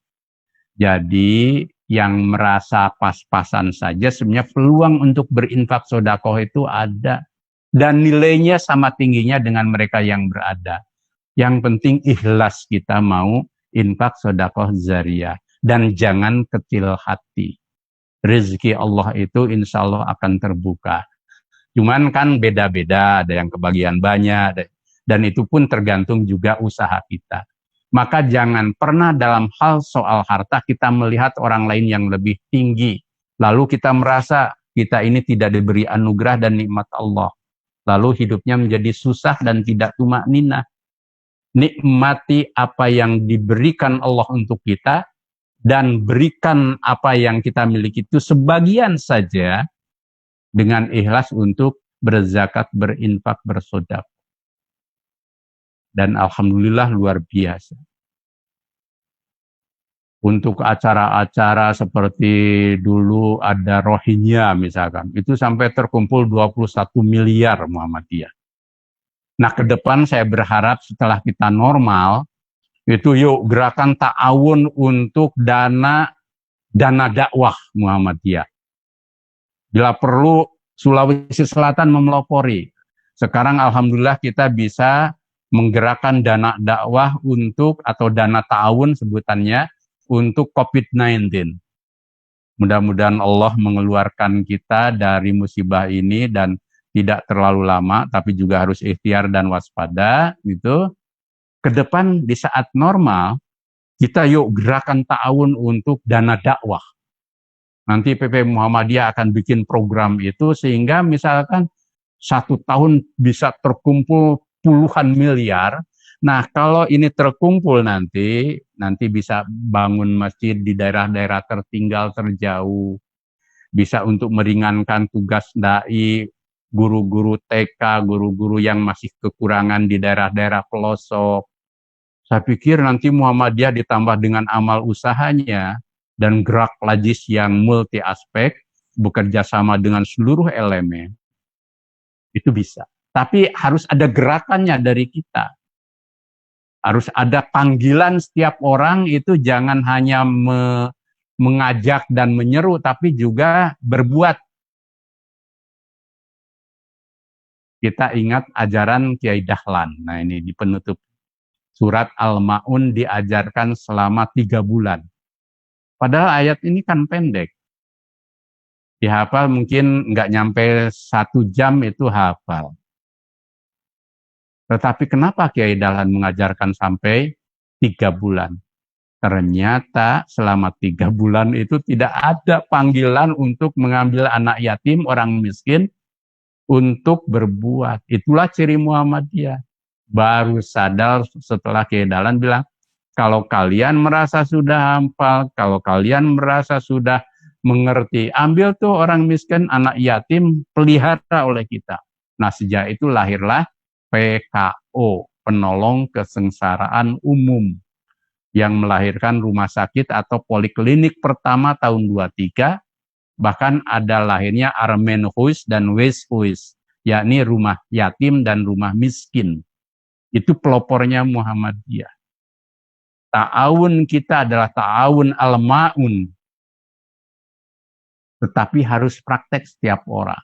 Jadi, yang merasa pas-pasan saja, sebenarnya peluang untuk berinfak sedekah itu ada. Dan nilainya sama tingginya dengan mereka yang berada. Yang penting ikhlas kita mau infak sedekah zariyah. Dan jangan kecil hati. Rezeki Allah itu insya Allah akan terbuka. Cuman kan beda-beda, ada yang kebagian banyak, dan itu pun tergantung juga usaha kita. Maka jangan pernah dalam hal soal harta kita melihat orang lain yang lebih tinggi. Lalu kita merasa kita ini tidak diberi anugerah dan nikmat Allah. Lalu hidupnya menjadi susah dan tidak tumakninah. Nikmati apa yang diberikan Allah untuk kita, dan berikan apa yang kita miliki itu sebagian saja dengan ikhlas untuk berzakat, berinfak, bersedekah. Dan alhamdulillah luar biasa. Untuk acara-acara seperti dulu ada Rohingya misalkan, itu sampai terkumpul 21 miliar Muhammadiyah. Nah, ke depan saya berharap setelah kita normal, itu yuk gerakan ta'awun untuk dana dakwah Muhammadiyah. Bila perlu Sulawesi Selatan memelopori. Sekarang alhamdulillah kita bisa menggerakkan dana dakwah untuk atau dana ta'awun sebutannya untuk COVID-19. Mudah-mudahan Allah mengeluarkan kita dari musibah ini dan tidak terlalu lama, tapi juga harus ikhtiar dan waspada. Gitu. Ke depan di saat normal, kita yuk gerakan ta'awun untuk dana dakwah. Nanti PP Muhammadiyah akan bikin program itu sehingga misalkan 1 tahun bisa terkumpul puluhan miliar. Nah, kalau ini terkumpul nanti bisa bangun masjid di daerah-daerah tertinggal, terjauh. Bisa untuk meringankan tugas dai, guru-guru TK, guru-guru yang masih kekurangan di daerah-daerah pelosok. Saya pikir nanti Muhammadiyah ditambah dengan amal usahanya dan gerak lajis yang multi aspek, bekerja sama dengan seluruh elemen, itu bisa. Tapi harus ada gerakannya dari kita. Harus ada panggilan setiap orang itu jangan hanya mengajak dan menyeru, tapi juga berbuat. Kita ingat ajaran Kiai Dahlan. Nah ini di penutup surat Al-Ma'un diajarkan selama 3 bulan. Padahal ayat ini kan pendek. Dihafal mungkin nggak nyampe 1 jam itu hafal. Tetapi kenapa Kiai Dahlan mengajarkan sampai 3 bulan? Ternyata selama 3 bulan itu tidak ada panggilan untuk mengambil anak yatim, orang miskin, untuk berbuat. Itulah ciri Muhammadiyah. Baru sadar setelah Kiai Dahlan bilang, kalau kalian merasa sudah hafal, kalau kalian merasa sudah mengerti, ambil tuh orang miskin, anak yatim, pelihara oleh kita. Nah sejak itu lahirlah PKO, Penolong Kesengsaraan Umum, yang melahirkan rumah sakit atau poliklinik pertama tahun 23, bahkan ada lahirnya Armenhuis dan Weeshuis, yakni rumah yatim dan rumah miskin. Itu pelopornya Muhammadiyah. Ta'awun kita adalah ta'awun al-ma'un, tetapi harus praktek setiap orang.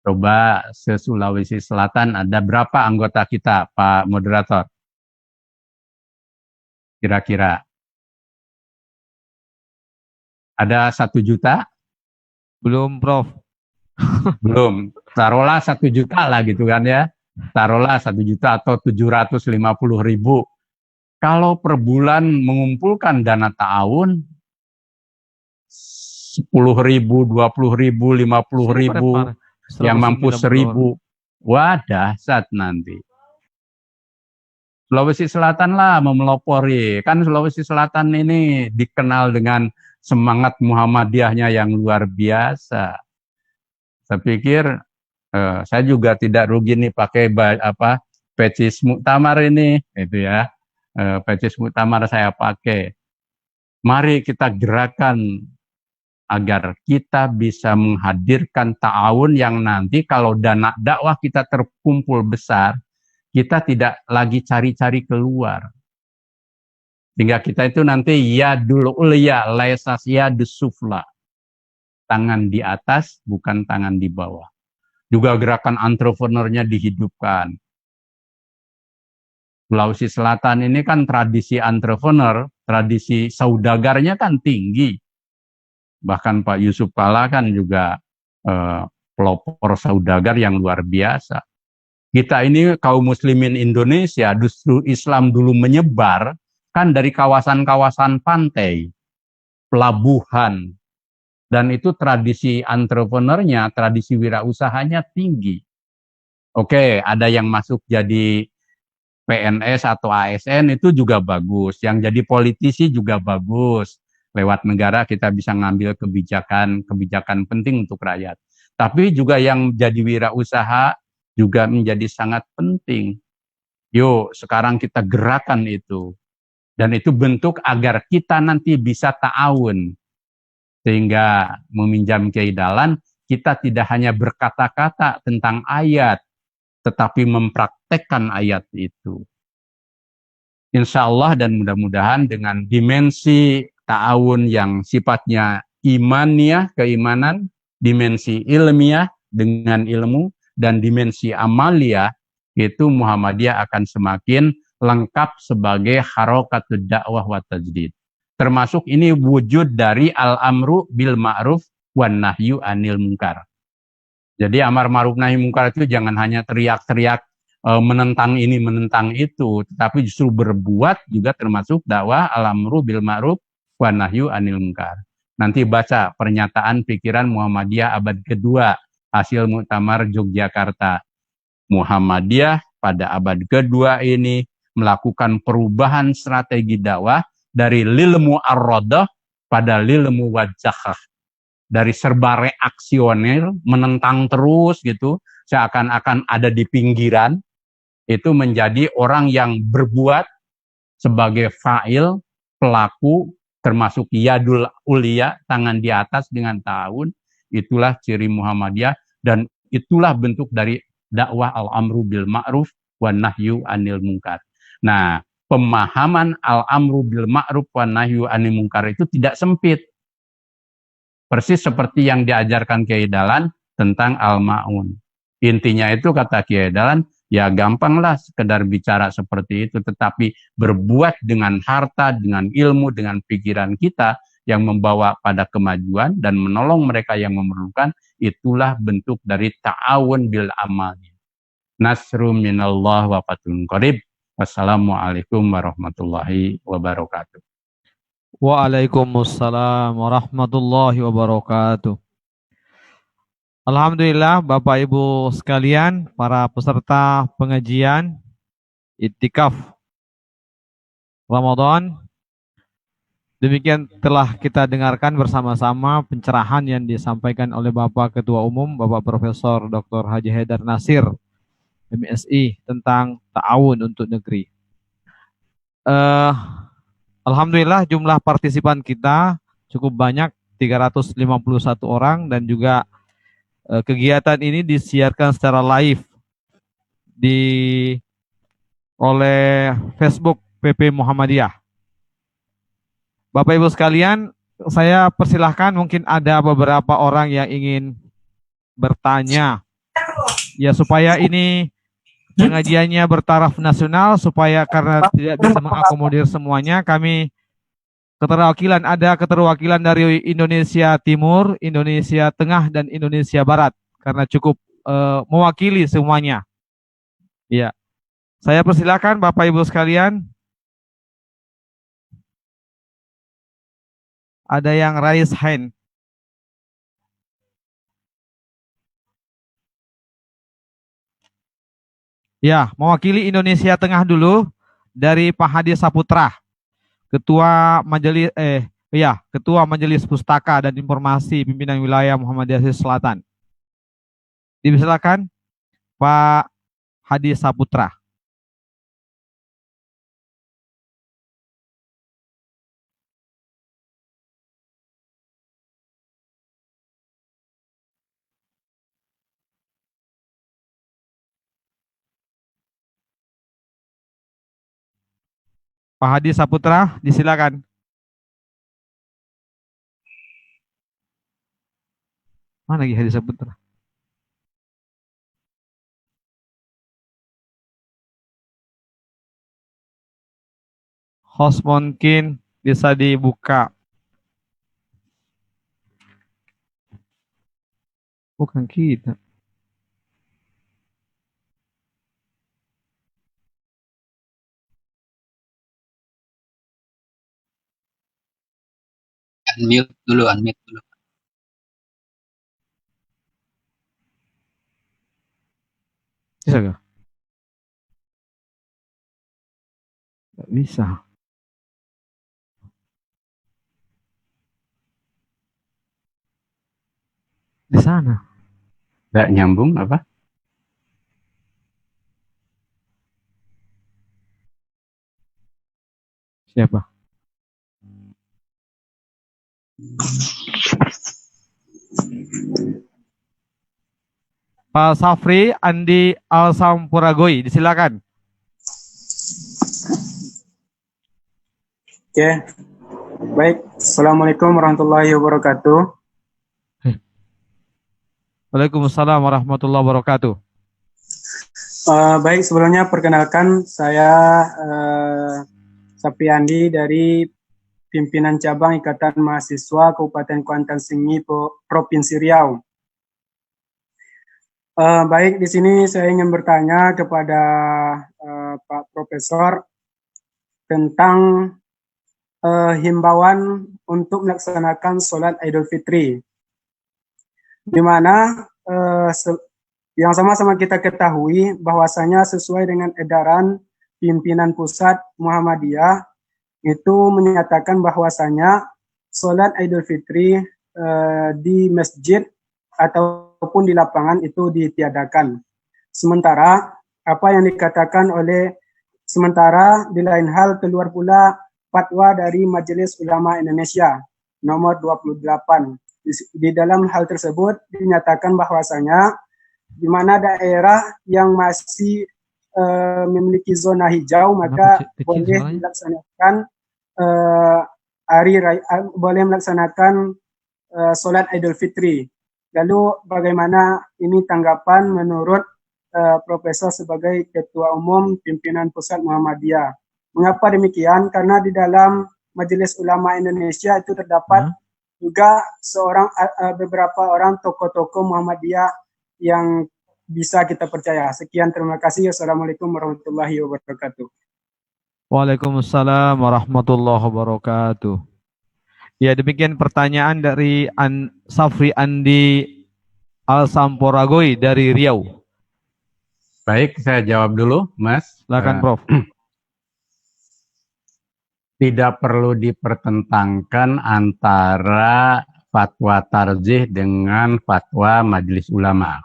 Coba se-Sulawesi Selatan ada berapa anggota kita, Pak Moderator? Kira-kira. Ada 1 juta? Belum, Prof. Belum. Taruhlah 1 juta lah gitu kan ya. Taruhlah 1 juta atau 750.000. Kalau per bulan mengumpulkan dana ta'awun 10.000, 20.000, 50.000, yang mampu 1.000, wah dahsyat nanti. Sulawesi Selatan lah memelopori. Kan Sulawesi Selatan ini dikenal dengan semangat Muhammadiyahnya yang luar biasa. Saya pikir saya juga tidak rugi nih pakai pecis muktamar ini, itu ya. Pecis muktamar saya pakai. Mari kita gerakan agar kita bisa menghadirkan ta'awun yang nanti kalau dana dakwah kita terkumpul besar, kita tidak lagi cari-cari keluar. Sehingga kita itu nanti yadul ulya laisas yadus sufla. Tangan di atas, bukan tangan di bawah. Juga gerakan entrepreneurnya dihidupkan. Sulawesi Selatan ini kan tradisi entrepreneur, tradisi saudagarnya kan tinggi. Bahkan Pak Yusuf Kalla kan juga pelopor saudagar yang luar biasa. Kita ini kaum muslimin Indonesia, justru Islam dulu menyebar kan dari kawasan-kawasan pantai, pelabuhan, dan itu tradisi entrepreneurnya, tradisi wirausahanya tinggi. Oke, ada yang masuk jadi PNS atau ASN itu juga bagus, yang jadi politisi juga bagus. Lewat negara kita bisa ngambil kebijakan penting untuk rakyat. Tapi juga yang jadi wirausaha juga menjadi sangat penting. Yuk, sekarang kita gerakan itu. Dan itu bentuk agar kita nanti bisa ta'awun. Sehingga meminjam Kiai Dahlan, kita tidak hanya berkata-kata tentang ayat, tetapi mempraktekkan ayat itu. Insya Allah dan mudah-mudahan dengan dimensi ta'awun yang sifatnya imaniyah, keimanan, dimensi ilmiah dengan ilmu, dan dimensi amaliyah, itu Muhammadiyah akan semakin lengkap sebagai harakatud dakwah wa tajdid. Termasuk ini wujud dari al-amru bil ma'ruf wan nahyu anil munkar. Jadi amar ma'ruf nahi munkar itu jangan hanya teriak-teriak menentang ini, menentang itu, tetapi justru berbuat juga termasuk dakwah al-amru bil ma'ruf wan nahyu anil munkar. Nanti baca pernyataan pikiran Muhammadiyah abad kedua, hasil Muktamar Yogyakarta. Muhammadiyah pada abad kedua ini melakukan perubahan strategi dakwah dari lilmu ar-radah pada lilmu wajahah. Dari serba reaksioner, menentang terus gitu, seakan-akan ada di pinggiran, itu menjadi orang yang berbuat sebagai fa'il, pelaku, termasuk yadul ulia, tangan di atas dengan ta'awun. Itulah ciri Muhammadiyah, dan itulah bentuk dari dakwah al-amru bil ma'ruf wan nahyu anil munkar. Nah, pemahaman al-amru bil ma'ruf wan nahyu anil munkar itu tidak sempit. Persis seperti yang diajarkan Kiai Dahlan tentang al-ma'un. Intinya itu kata Kiai Dahlan, ya gampanglah sekedar bicara seperti itu, tetapi berbuat dengan harta, dengan ilmu, dengan pikiran kita yang membawa pada kemajuan dan menolong mereka yang memerlukan, itulah bentuk dari ta'awun bil amal. Nasru minallah wa fathun qarib. Wassalamualaikum warahmatullahi wabarakatuh. Waalaikumsalam warahmatullahi wabarakatuh. Alhamdulillah Bapak Ibu sekalian, para peserta pengajian Iktikaf Ramadan. Demikian telah kita dengarkan bersama-sama pencerahan yang disampaikan oleh Bapak Ketua Umum, Bapak Profesor Dr. Haji Haidar Nasir, MSI, tentang ta'awun untuk negeri. Alhamdulillah jumlah partisipan kita cukup banyak, 351 orang, dan juga kegiatan ini disiarkan secara live oleh Facebook PP Muhammadiyah. Bapak Ibu sekalian, saya persilahkan, mungkin ada beberapa orang yang ingin bertanya, ya supaya ini pengajiannya bertaraf nasional, supaya karena tidak bisa mengakomodir semuanya, kami ada keterwakilan dari Indonesia Timur, Indonesia Tengah, dan Indonesia Barat, karena cukup mewakili semuanya. Ya, saya persilakan Bapak Ibu sekalian. Ada yang raise hand. Ya, mewakili Indonesia Tengah dulu dari Pak Hadi Saputra, Ketua Majelis Pustaka dan Informasi Pimpinan Wilayah Muhammadiyah Selatan. Dipersilakan Pak Hadi Saputra. Pak Hadi Saputra, disilakan. Mana lagi Hadi Saputra? Host mungkin bisa dibuka. Bukan kita. Unmute dulu. Bisa gak? Gak bisa. Di sana. Nggak nyambung apa? Siapa? Pak Safri Andi Al-Sampuragoi, disilakan. Oke, baik. Assalamualaikum warahmatullahi wabarakatuh. Waalaikumsalam warahmatullahi wabarakatuh. Baik, sebelumnya perkenalkan saya Sapriandi dari pimpinan cabang Ikatan Mahasiswa Kabupaten Kuantan Sengi, Provinsi Riau. Baik, di sini saya ingin bertanya kepada Pak Profesor tentang himbauan untuk melaksanakan sholat Idul Fitri, di mana yang sama-sama kita ketahui bahwasanya sesuai dengan edaran pimpinan pusat Muhammadiyah itu menyatakan bahwasanya sholat Idul Fitri di masjid ataupun di lapangan itu ditiadakan. Sementara apa yang dikatakan sementara di lain hal keluar pula fatwa dari Majelis Ulama Indonesia nomor 28. Di dalam hal tersebut dinyatakan bahwasanya di mana daerah yang masih memiliki zona hijau maka boleh dilaksanakan boleh melaksanakan sholat Idul Fitri. Lalu bagaimana ini tanggapan menurut Profesor sebagai Ketua Umum Pimpinan Pusat Muhammadiyah? Mengapa demikian? Karena di dalam Majelis Ulama Indonesia itu terdapat juga beberapa orang tokoh-tokoh Muhammadiyah yang bisa kita percaya. Sekian, terima kasih. Assalamualaikum warahmatullahi wabarakatuh. Waalaikumsalam warahmatullahi wabarakatuh. Ya, demikian pertanyaan dari Safri Andi Al-Sampuragoi dari Riau. Baik, saya jawab dulu, Mas. Silakan, Prof. Tidak perlu dipertentangkan antara fatwa tarjih dengan fatwa Majelis Ulama.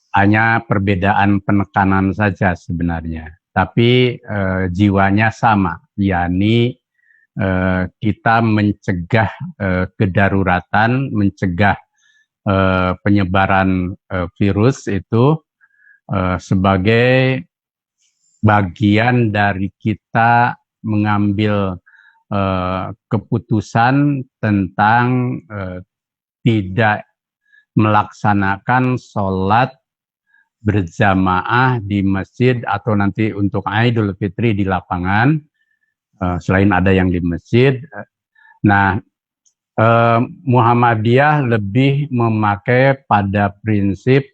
Hanya perbedaan penekanan saja sebenarnya. Tapi jiwanya sama, yakni kita mencegah kedaruratan, mencegah penyebaran virus itu sebagai bagian dari kita mengambil keputusan tentang tidak melaksanakan sholat berjamaah di masjid atau nanti untuk Idul Fitri di lapangan, selain ada yang di masjid. Nah, Muhammadiyah lebih memakai pada prinsip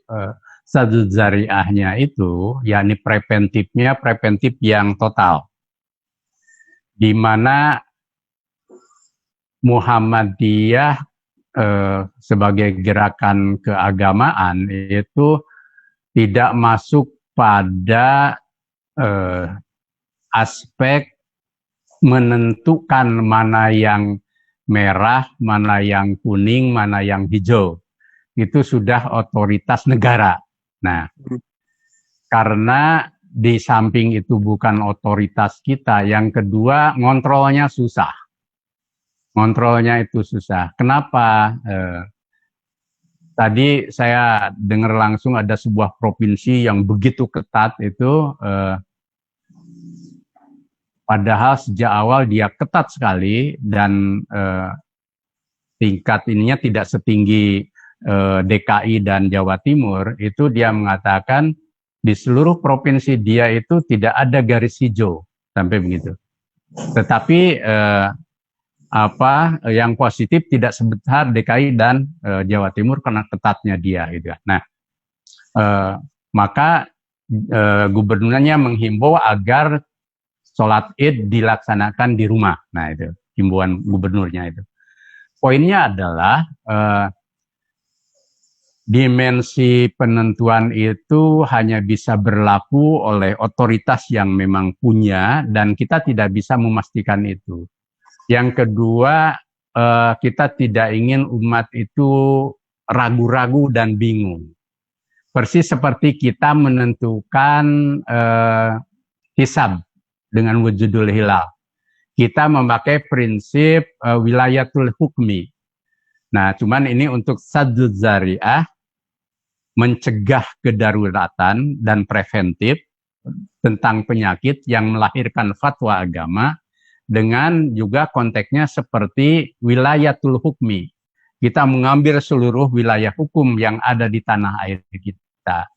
sadud zariahnya itu, yakni preventif yang total, di mana Muhammadiyah sebagai gerakan keagamaan itu tidak masuk pada aspek menentukan mana yang merah, mana yang kuning, mana yang hijau. Itu sudah otoritas negara. Nah, karena di samping itu bukan otoritas kita, yang kedua ngontrolnya susah. Ngontrolnya itu susah. Kenapa? Tadi saya dengar langsung ada sebuah provinsi yang begitu ketat itu, padahal sejak awal dia ketat sekali dan tingkat ininya tidak setinggi DKI dan Jawa Timur. Itu dia mengatakan di seluruh provinsi dia itu tidak ada garis hijau sampai begitu. Tetapi yang positif tidak sebesar DKI dan Jawa Timur karena ketatnya dia gitu. Nah, maka gubernurnya menghimbau agar sholat Id dilaksanakan di rumah. Nah, itu himbauan gubernurnya itu. Poinnya adalah dimensi penentuan itu hanya bisa berlaku oleh otoritas yang memang punya dan kita tidak bisa memastikan itu. Yang kedua, kita tidak ingin umat itu ragu-ragu dan bingung. Persis seperti kita menentukan hisab dengan wujudul hilal. kita memakai prinsip wilayatul hukmi. Nah, cuman ini untuk sadduz zari'ah, mencegah kedaruratan dan preventif tentang penyakit yang melahirkan fatwa agama, dengan juga konteksnya seperti wilayatul hukmi. Kita mengambil seluruh wilayah hukum yang ada di tanah air kita.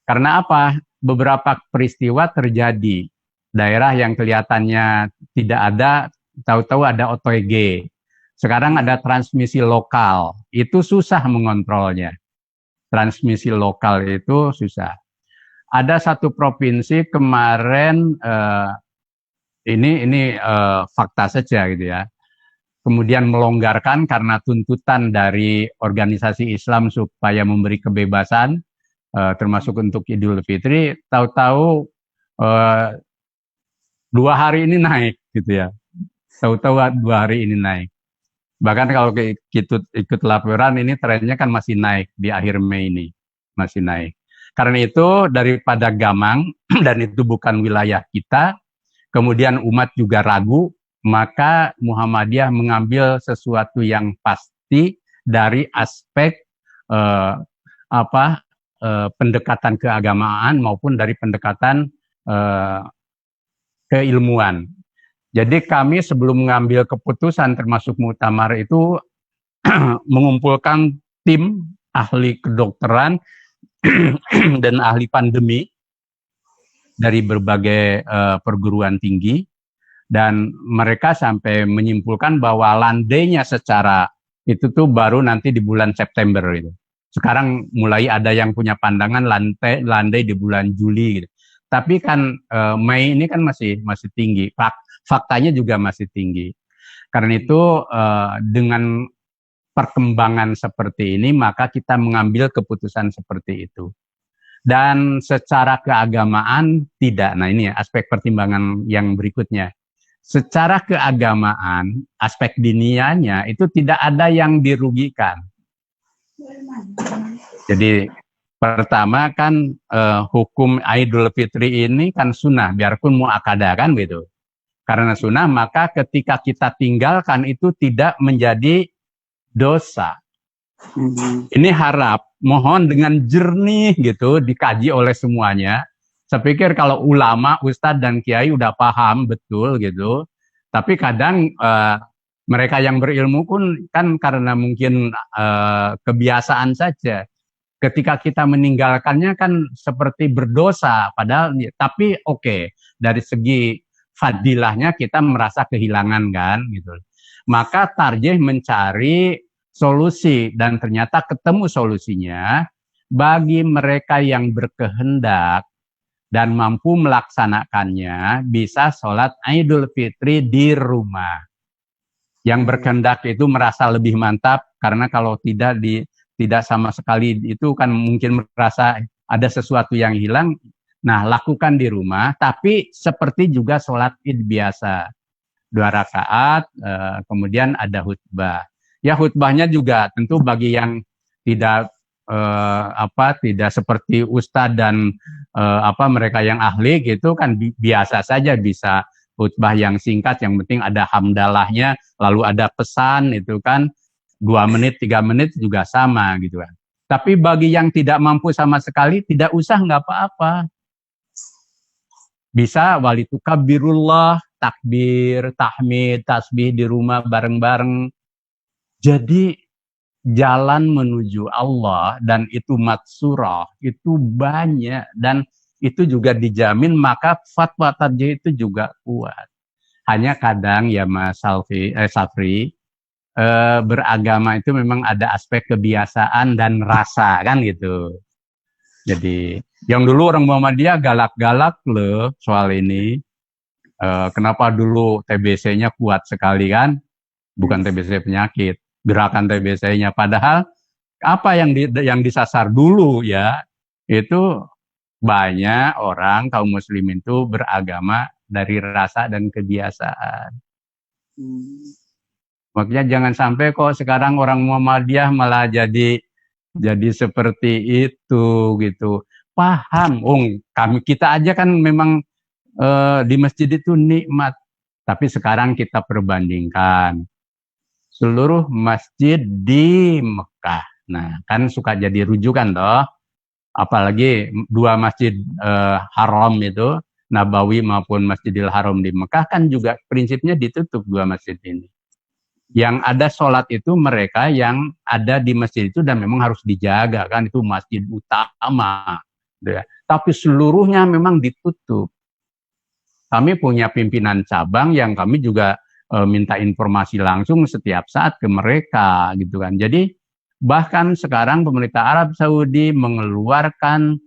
Karena apa? Beberapa peristiwa terjadi. Daerah yang kelihatannya tidak ada, tahu-tahu ada OTG. Sekarang ada transmisi lokal. Itu susah mengontrolnya. Transmisi lokal itu susah. Ada satu provinsi kemarin, ini fakta saja gitu ya, kemudian melonggarkan karena tuntutan dari organisasi Islam supaya memberi kebebasan, termasuk untuk Idul Fitri, tahu-tahu 2 hari ini naik gitu ya, tahu-tahu 2 hari ini naik. Bahkan kalau ikut laporan ini trennya kan masih naik di akhir Mei ini, masih naik. Karena itu daripada gamang dan itu bukan wilayah kita, kemudian umat juga ragu, maka Muhammadiyah mengambil sesuatu yang pasti dari aspek pendekatan keagamaan maupun dari pendekatan keilmuan. Jadi kami sebelum mengambil keputusan termasuk muktamar itu mengumpulkan tim ahli kedokteran dan ahli pandemi dari berbagai perguruan tinggi, dan mereka sampai menyimpulkan bahwa landainya secara itu tuh baru nanti di bulan September itu. Sekarang mulai ada yang punya pandangan landai di bulan Juli gitu. Tapi kan Mei ini kan masih tinggi. Faktanya juga masih tinggi. Karena itu dengan perkembangan seperti ini maka kita mengambil keputusan seperti itu. Dan secara keagamaan tidak. Nah ini aspek pertimbangan yang berikutnya. Secara keagamaan, aspek dinianya itu tidak ada yang dirugikan. Jadi pertama kan hukum Idul Fitri ini kan sunnah, biarpun muakkadah kan gitu. Karena sunnah maka ketika kita tinggalkan itu tidak menjadi dosa. Ini harap, mohon dengan jernih gitu dikaji oleh semuanya. Saya pikir kalau ulama, ustadz dan kiai udah paham betul gitu. Tapi kadang mereka yang berilmu pun kan karena mungkin kebiasaan saja. Ketika kita meninggalkannya kan seperti berdosa. Padahal, tapi oke, dari segi fadilahnya kita merasa kehilangan kan gitu. Maka tarjih mencari solusi dan ternyata ketemu solusinya bagi mereka yang berkehendak dan mampu melaksanakannya bisa sholat Idul Fitri di rumah. Yang berkehendak itu merasa lebih mantap karena kalau tidak sama sekali itu kan mungkin merasa ada sesuatu yang hilang. Nah, lakukan di rumah, tapi seperti juga sholat id biasa. 2 rakaat, kemudian ada khutbah. Ya khutbahnya juga tentu bagi yang tidak tidak seperti ustadz dan mereka yang ahli gitu kan biasa saja bisa khutbah yang singkat, yang penting ada hamdalahnya, lalu ada pesan itu kan 2 menit, 3 menit juga sama gitu kan. Tapi bagi yang tidak mampu sama sekali tidak usah, nggak apa-apa. Bisa walitukabbirullah, takbir, tahmid, tasbih di rumah bareng-bareng. Jadi jalan menuju Allah dan itu matsurah, itu banyak dan itu juga dijamin, maka fatwa tarjih itu juga kuat. Hanya kadang ya Mas Safri, beragama itu memang ada aspek kebiasaan dan rasa kan gitu. Jadi yang dulu orang Muhammadiyah galak-galak loh soal ini. Kenapa dulu TBC-nya kuat sekali kan? Bukan TBC penyakit, gerakan TBC-nya. Padahal apa yang disasar dulu ya, itu banyak orang kaum muslimin itu beragama dari rasa dan kebiasaan. Makanya jangan sampai kok sekarang orang Muhammadiyah malah jadi seperti itu gitu. Paham, kita aja kan memang di masjid itu nikmat. Tapi sekarang kita perbandingkan seluruh masjid di Mekah. Nah, kan suka jadi rujukan toh. Apalagi dua masjid haram itu, Nabawi maupun Masjidil Haram di Mekah kan juga prinsipnya ditutup dua masjid ini. Yang ada sholat itu mereka yang ada di masjid itu dan memang harus dijaga kan, itu masjid utama. Tapi seluruhnya memang ditutup. Kami punya pimpinan cabang yang kami juga minta informasi langsung setiap saat ke mereka gitu kan. Jadi bahkan sekarang pemerintah Arab Saudi mengeluarkan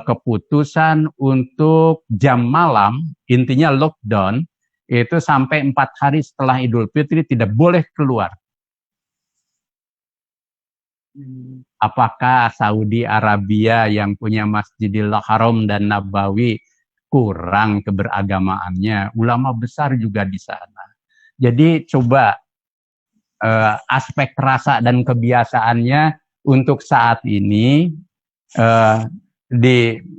keputusan untuk jam malam, intinya lockdown, itu sampai 4 hari setelah Idul Fitri tidak boleh keluar. Apakah Saudi Arabia yang punya Masjidil Haram dan Nabawi kurang keberagamaannya? Ulama besar juga di sana. Jadi coba aspek rasa dan kebiasaannya untuk saat ini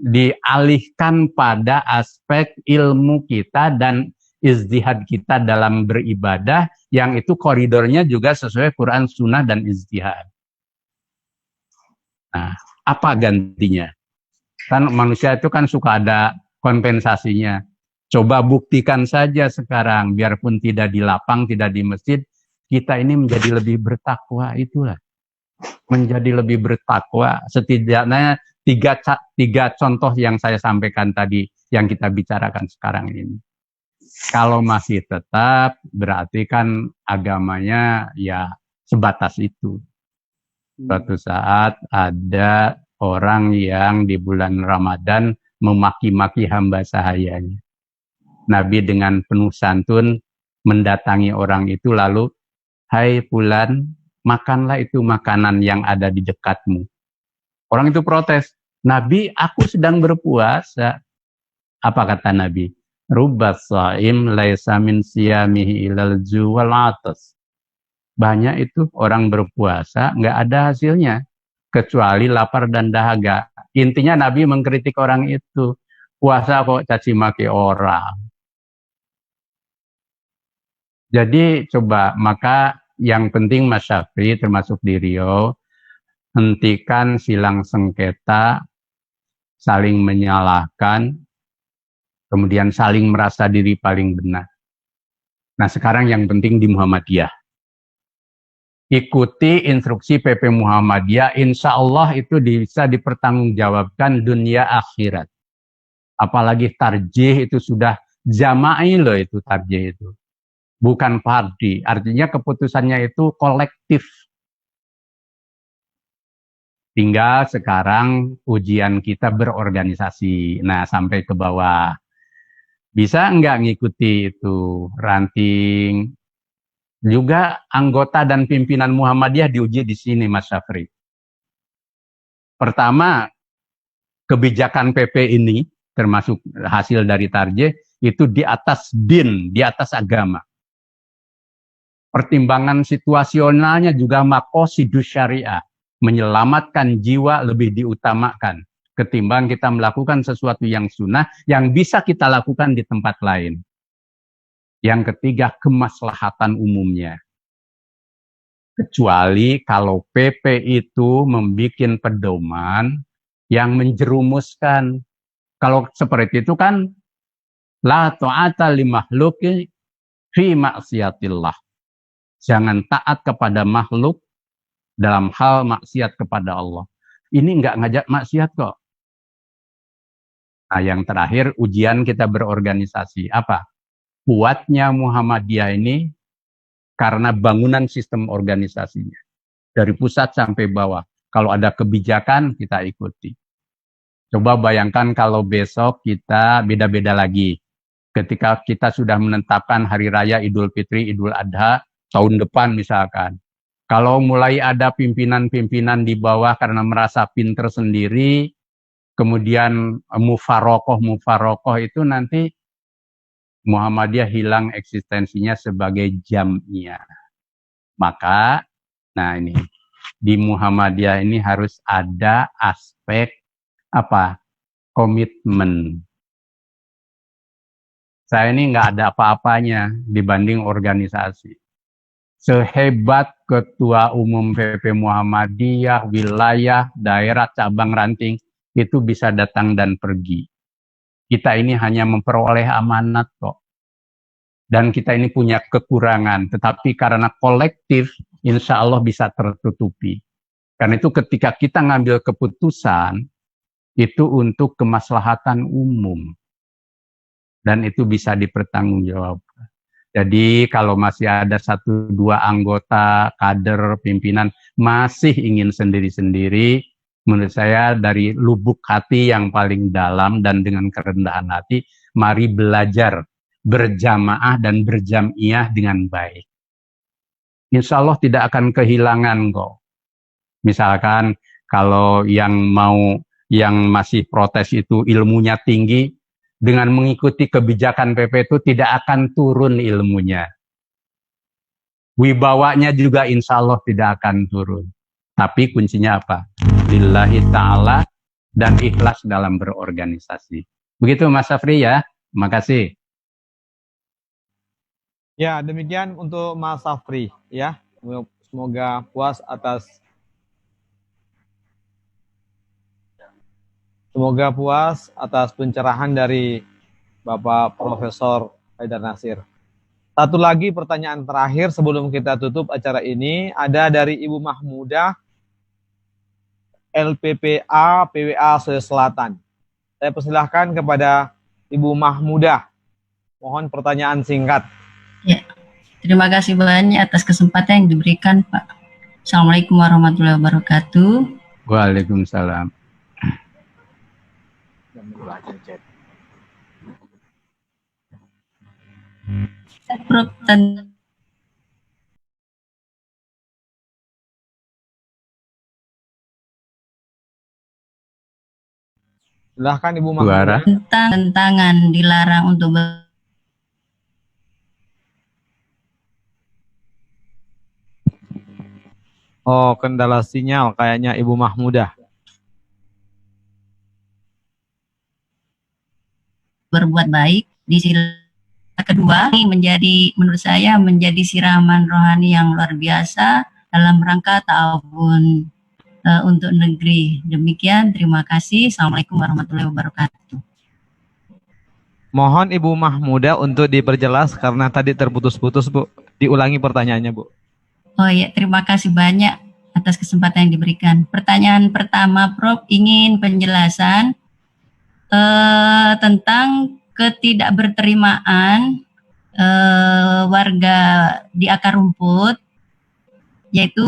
dialihkan pada aspek ilmu kita dan ijtihad kita dalam beribadah, yang itu koridornya juga sesuai Quran, Sunnah, dan ijtihad. Nah, apa gantinya? Kan manusia itu kan suka ada kompensasinya. Coba buktikan saja sekarang, biarpun tidak di lapang, tidak di masjid, kita ini menjadi lebih bertakwa, itulah. Menjadi lebih bertakwa, setidaknya tiga contoh yang saya sampaikan tadi, yang kita bicarakan sekarang ini. Kalau masih tetap, berarti kan agamanya ya sebatas itu. Suatu saat ada orang yang di bulan Ramadan memaki-maki hamba sahayanya. Nabi dengan penuh santun mendatangi orang itu lalu, "Hai Fulan, makanlah itu makanan yang ada di dekatmu." Orang itu protes, "Nabi, aku sedang berpuasa." Apa kata Nabi? "Rubbas shaim laisa min siyamihi ilal ju' wal 'atas." Banyak itu orang berpuasa, nggak ada hasilnya, kecuali lapar dan dahaga. Intinya Nabi mengkritik orang itu, puasa kok caci maki orang. Jadi coba, maka yang penting Mas Syafri termasuk di Riau, hentikan silang sengketa, saling menyalahkan, kemudian saling merasa diri paling benar. Nah sekarang yang penting di Muhammadiyah. Ikuti instruksi PP Muhammadiyah, insya Allah itu bisa dipertanggungjawabkan dunia akhirat. Apalagi tarjih itu sudah jama'i loh, itu tarjih itu. Bukan fardi, artinya keputusannya itu kolektif. Tinggal sekarang ujian kita berorganisasi. Nah, sampai ke bawah. Bisa enggak ngikuti itu ranting? Juga anggota dan pimpinan Muhammadiyah diuji di sini, Mas Syafri. Pertama, kebijakan PP ini, termasuk hasil dari tarjih, itu di atas din, di atas agama. Pertimbangan situasionalnya juga maqasidus syariah, menyelamatkan jiwa lebih diutamakan ketimbang kita melakukan sesuatu yang sunnah yang bisa kita lakukan di tempat lain. Yang ketiga, kemaslahatan umumnya. Kecuali kalau PP itu membuat pedoman yang menjerumuskan. Kalau seperti itu kan la ta'ata li makhluqi fi maksiatillah. Jangan taat kepada makhluk dalam hal maksiat kepada Allah. Ini enggak ngajak maksiat kok. Nah, yang terakhir, ujian kita berorganisasi. Apa? Kuatnya Muhammadiyah ini karena bangunan sistem organisasinya. Dari pusat sampai bawah. Kalau ada kebijakan, kita ikuti. Coba bayangkan kalau besok kita beda-beda lagi. Ketika kita sudah menetapkan hari raya Idul Fitri, Idul Adha, tahun depan misalkan. Kalau mulai ada pimpinan-pimpinan di bawah karena merasa pinter sendiri, kemudian mufarokoh itu nanti Muhammadiyah hilang eksistensinya sebagai jam'iyah. Maka, nah ini, di Muhammadiyah ini harus ada aspek apa? Komitmen. Saya ini nggak ada apa-apanya dibanding organisasi. Sehebat Ketua Umum PP Muhammadiyah, wilayah, daerah, cabang, ranting, itu bisa datang dan pergi. Kita ini hanya memperoleh amanat kok. Dan kita ini punya kekurangan, tetapi karena kolektif, insya Allah bisa tertutupi. Karena itu ketika kita ngambil keputusan, itu untuk kemaslahatan umum. Dan itu bisa dipertanggungjawabkan. Jadi kalau masih ada 1-2 anggota, kader, pimpinan masih ingin sendiri-sendiri, menurut saya dari lubuk hati yang paling dalam dan dengan kerendahan hati, mari belajar berjamaah dan berjamiah dengan baik. Insya Allah tidak akan kehilangan kok. Misalkan kalau yang masih protes itu ilmunya tinggi, dengan mengikuti kebijakan PP itu tidak akan turun ilmunya. Wibawanya juga insya Allah tidak akan turun. Tapi kuncinya apa? Lillahi ta'ala dan ikhlas dalam berorganisasi. Begitu Mas Safri ya. Makasih. Ya, demikian untuk Mas Safri ya. Semoga puas atas pencerahan dari Bapak Profesor Haidar Nasir. Satu lagi pertanyaan terakhir sebelum kita tutup acara ini, ada dari Ibu Mahmudah, LPPA PWA Sulawesi Selatan. Saya persilahkan kepada Ibu Mahmudah. Mohon pertanyaan singkat. Ya, terima kasih banyak atas kesempatan yang diberikan, Pak. Assalamualaikum warahmatullahi wabarakatuh. Waalaikumsalam. Prof, Silahkan Ibu Mahmudah. tentang tentangan dilarang untuk Oh, kendala sinyal kayaknya Ibu Mahmudah. berbuat baik. Di sila kedua, ini menurut saya menjadi siraman rohani yang luar biasa dalam rangka ta'awun untuk negeri. Demikian, terima kasih. Assalamualaikum warahmatullahi wabarakatuh. Mohon Ibu Mahmudah untuk diperjelas karena tadi terputus-putus, Bu. Diulangi pertanyaannya, Bu. Oh ya, terima kasih banyak atas kesempatan yang diberikan. Pertanyaan pertama, Prof, ingin penjelasan tentang ketidakberterimaan warga di akar rumput, yaitu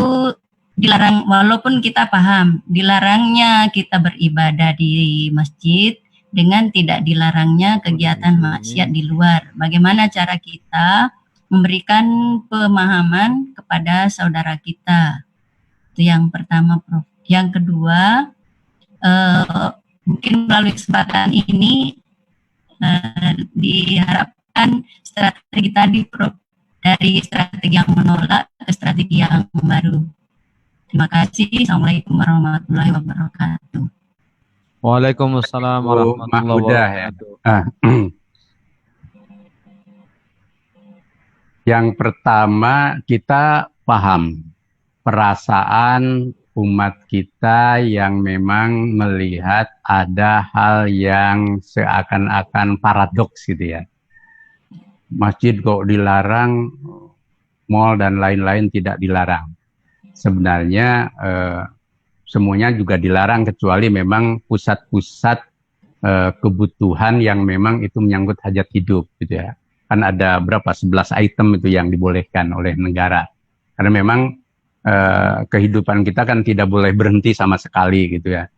dilarang, walaupun kita paham dilarangnya kita beribadah di masjid dengan tidak dilarangnya kegiatan maksiat di luar. Bagaimana cara kita memberikan pemahaman kepada saudara kita? Itu yang pertama, Prof. Yang kedua, mungkin melalui kesempatan ini diharapkan strategi tadi, Prof, dari strategi yang menolak ke strategi yang baru. Terima kasih. Assalamualaikum warahmatullahi wabarakatuh. Waalaikumsalam warahmatullahi wabarakatuh. Yang pertama, kita paham perasaan umat kita yang memang melihat ada hal yang seakan-akan paradoks gitu ya. Masjid kok dilarang, mal dan lain-lain tidak dilarang. Sebenarnya semuanya juga dilarang kecuali memang pusat-pusat kebutuhan yang memang itu menyangkut hajat hidup gitu ya. Kan ada berapa 11 item itu yang dibolehkan oleh negara. Karena memang kehidupan kita kan tidak boleh berhenti sama sekali gitu ya.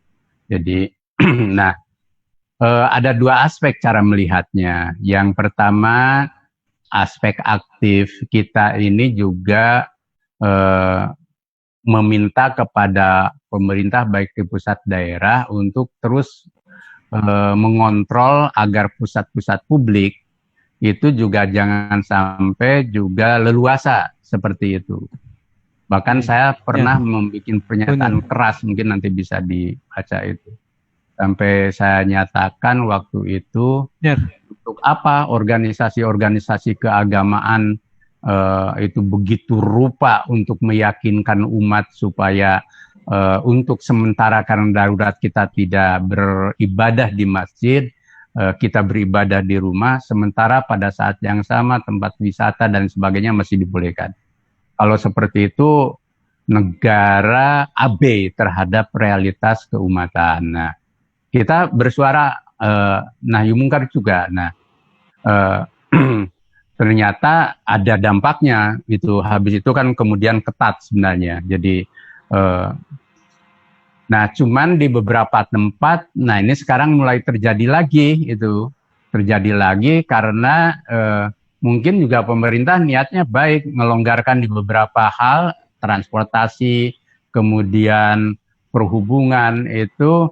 Jadi, nah, ada dua aspek cara melihatnya. Yang pertama, aspek aktif kita ini juga meminta kepada pemerintah baik di pusat daerah untuk terus mengontrol agar pusat-pusat publik itu juga jangan sampai juga leluasa seperti itu. Bahkan saya pernah membuat pernyataan keras, mungkin nanti bisa dibaca itu. Sampai saya nyatakan waktu itu, untuk apa organisasi-organisasi keagamaan itu begitu rupa untuk meyakinkan umat supaya untuk sementara karena darurat kita tidak beribadah di masjid, kita beribadah di rumah, sementara pada saat yang sama tempat wisata dan sebagainya masih dibolehkan. Kalau seperti itu, negara abai terhadap realitas keumatan. Nah, kita bersuara nahyu mungkar juga. Nah, ternyata ada dampaknya itu. Habis itu kan kemudian ketat sebenarnya. Jadi, nah cuman di beberapa tempat, nah ini sekarang mulai terjadi lagi itu. Terjadi lagi karena mungkin juga pemerintah niatnya baik, melonggarkan di beberapa hal, transportasi, kemudian perhubungan itu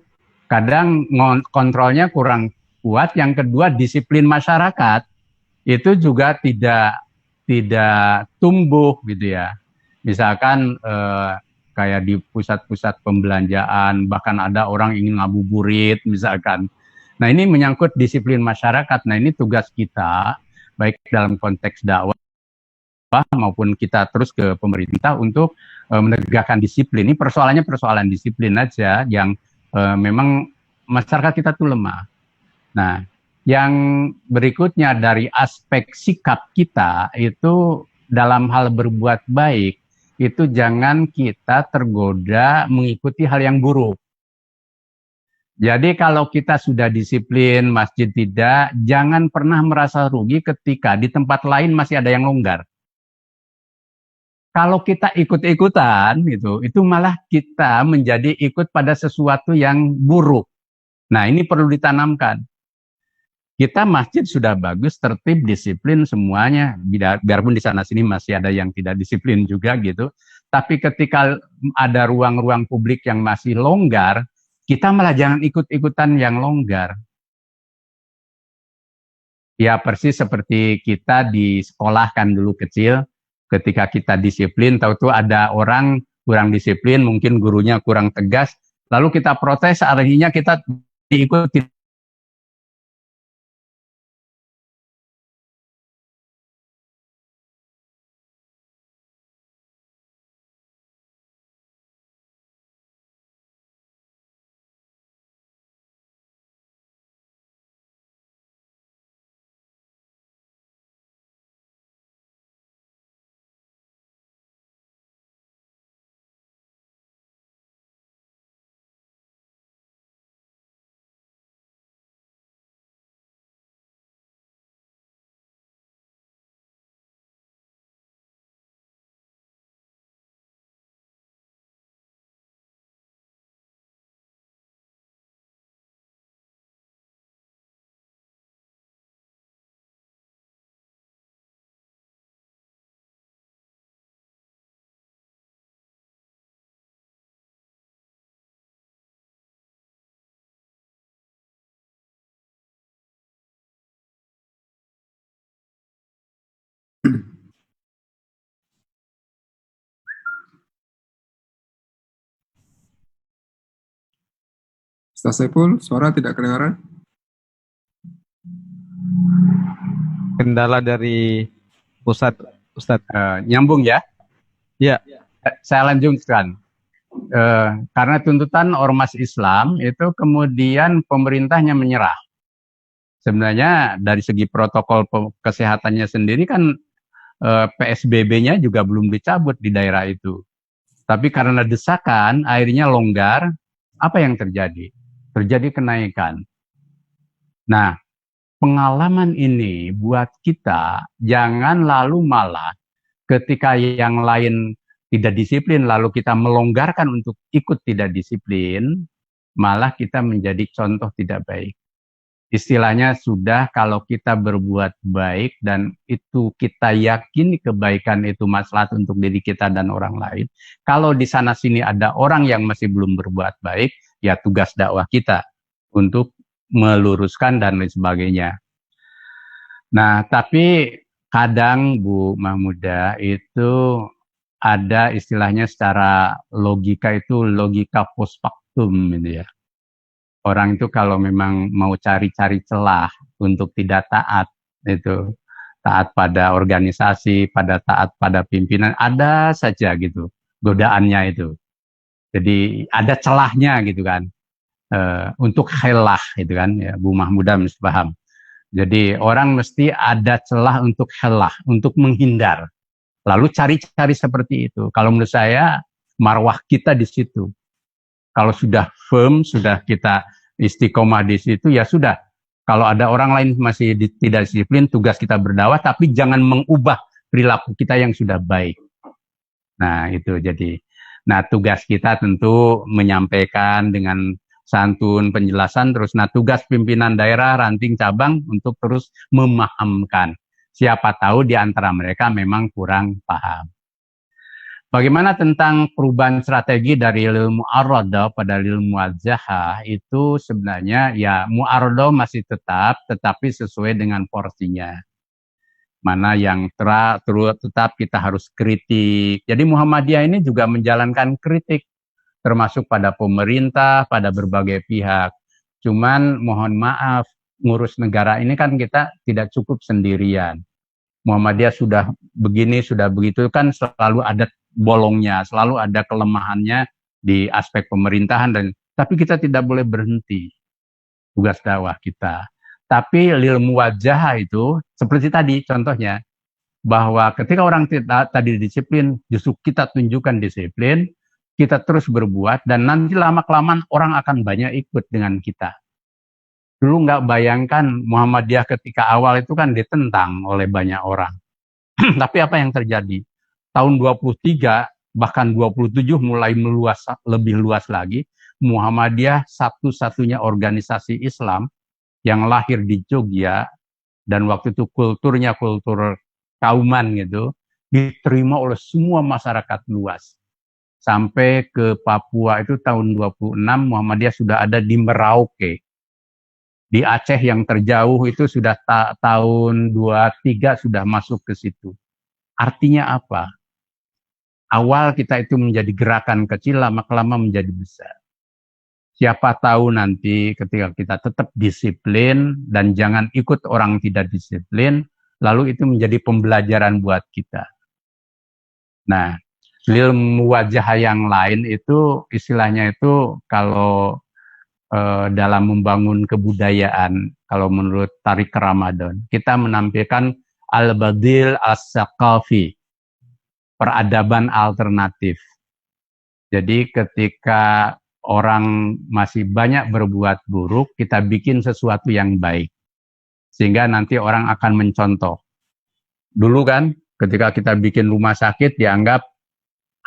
kadang kontrolnya kurang kuat. Yang kedua, disiplin masyarakat itu juga tidak tumbuh gitu ya. Misalkan kayak di pusat-pusat pembelanjaan, bahkan ada orang ingin ngabuburit misalkan. Nah ini menyangkut disiplin masyarakat. Nah ini tugas kita, baik dalam konteks dakwah maupun kita terus ke pemerintah untuk menegakkan disiplin. Ini persoalannya persoalan disiplin aja yang memang masyarakat kita tuh lemah. Nah, yang berikutnya dari aspek sikap kita itu dalam hal berbuat baik, itu jangan kita tergoda mengikuti hal yang buruk. Jadi kalau kita sudah disiplin, masjid tidak, jangan pernah merasa rugi ketika di tempat lain masih ada yang longgar. Kalau kita ikut-ikutan itu malah kita menjadi ikut pada sesuatu yang buruk. Nah, ini perlu ditanamkan. Kita masjid sudah bagus, tertib, disiplin semuanya. Biarpun di sana-sini masih ada yang tidak disiplin juga gitu. Tapi ketika ada ruang-ruang publik yang masih longgar, kita malah jangan ikut-ikutan yang longgar. Ya persis seperti kita di sekolah kan dulu kecil. Ketika kita disiplin, tahu-tahu ada orang kurang disiplin, mungkin gurunya kurang tegas, lalu kita protes, artinya kita diikuti. Ustaz Saiful, suara tidak kedengaran. Kendala dari pusat, Ustadz. Nyambung ya? Ya. Saya lanjutkan. Karena tuntutan ormas Islam itu kemudian pemerintahnya menyerah. Sebenarnya dari segi protokol kesehatannya sendiri kan PSBB-nya juga belum dicabut di daerah itu. Tapi karena desakan, akhirnya longgar, apa yang terjadi? Terjadi kenaikan. Nah, pengalaman ini buat kita jangan lalu malah ketika yang lain tidak disiplin lalu kita melonggarkan untuk ikut tidak disiplin, malah kita menjadi contoh tidak baik. Istilahnya sudah kalau kita berbuat baik dan itu kita yakini kebaikan itu maslahat untuk diri kita dan orang lain. Kalau di sana sini ada orang yang masih belum berbuat baik, ya tugas dakwah kita untuk meluruskan dan lain sebagainya. Nah, tapi kadang Bu Mahmudah itu ada istilahnya secara logika itu logika post factum gitu ya. orang itu kalau memang mau cari-cari celah untuk tidak taat, itu taat pada organisasi, taat pada pimpinan, ada saja gitu godaannya itu. Jadi ada celahnya gitu kan, untuk khilah gitu kan, ya, Bu Mahmudah mesti paham. Jadi orang mesti ada celah untuk khilah, untuk menghindar. Lalu cari-cari seperti itu. Kalau menurut saya marwah kita di situ. Kalau sudah firm, sudah kita istiqomah di situ, ya sudah. Kalau ada orang lain masih tidak disiplin, tugas kita berdakwah, tapi jangan mengubah perilaku kita yang sudah baik. Nah, itu jadi. Nah, tugas kita tentu menyampaikan dengan santun, penjelasan, terus. Nah, tugas pimpinan daerah, ranting, cabang untuk terus memahamkan. Siapa tahu di antara mereka memang kurang paham. Bagaimana tentang perubahan strategi dari lil mu'arradah pada lil muwajjahah, itu sebenarnya ya mu'arradah masih tetapi sesuai dengan porsinya. Mana yang tetap kita harus kritik. Jadi Muhammadiyah ini juga menjalankan kritik, termasuk pada pemerintah, pada berbagai pihak. Cuman mohon maaf, ngurus negara ini kan kita tidak cukup sendirian. Muhammadiyah sudah begini, sudah begitu, kan selalu ada bolongnya, selalu ada kelemahannya di aspek pemerintahan, tapi kita tidak boleh berhenti tugas dakwah kita. Tapi lil muwajjahah itu seperti tadi contohnya, bahwa ketika orang tadi disiplin, justru kita tunjukkan disiplin, kita terus berbuat, dan nanti lama-kelamaan orang akan banyak ikut dengan kita. Dulu nggak bayangkan Muhammadiyah ketika awal itu kan ditentang oleh banyak orang. Tapi apa yang terjadi? Tahun 23, bahkan 27 mulai lebih luas lagi. Muhammadiyah satu-satunya organisasi Islam yang lahir di Jogja, dan waktu itu kulturnya kultur kauman gitu, diterima oleh semua masyarakat luas. Sampai ke Papua itu tahun 26 Muhammadiyah sudah ada di Merauke. Di Aceh yang terjauh itu sudah tahun 23 sudah masuk ke situ. Artinya apa? Awal kita itu menjadi gerakan kecil, lama-lama menjadi besar. Siapa tahu nanti ketika kita tetap disiplin dan jangan ikut orang tidak disiplin, lalu itu menjadi pembelajaran buat kita. Nah, lil muwajjahah yang lain itu istilahnya itu kalau dalam membangun kebudayaan, kalau menurut Tarik Ramadan, kita menampilkan al-badil as-saqafi, peradaban alternatif. Jadi ketika orang masih banyak berbuat buruk, kita bikin sesuatu yang baik. Sehingga nanti orang akan mencontoh. Dulu kan ketika kita bikin rumah sakit dianggap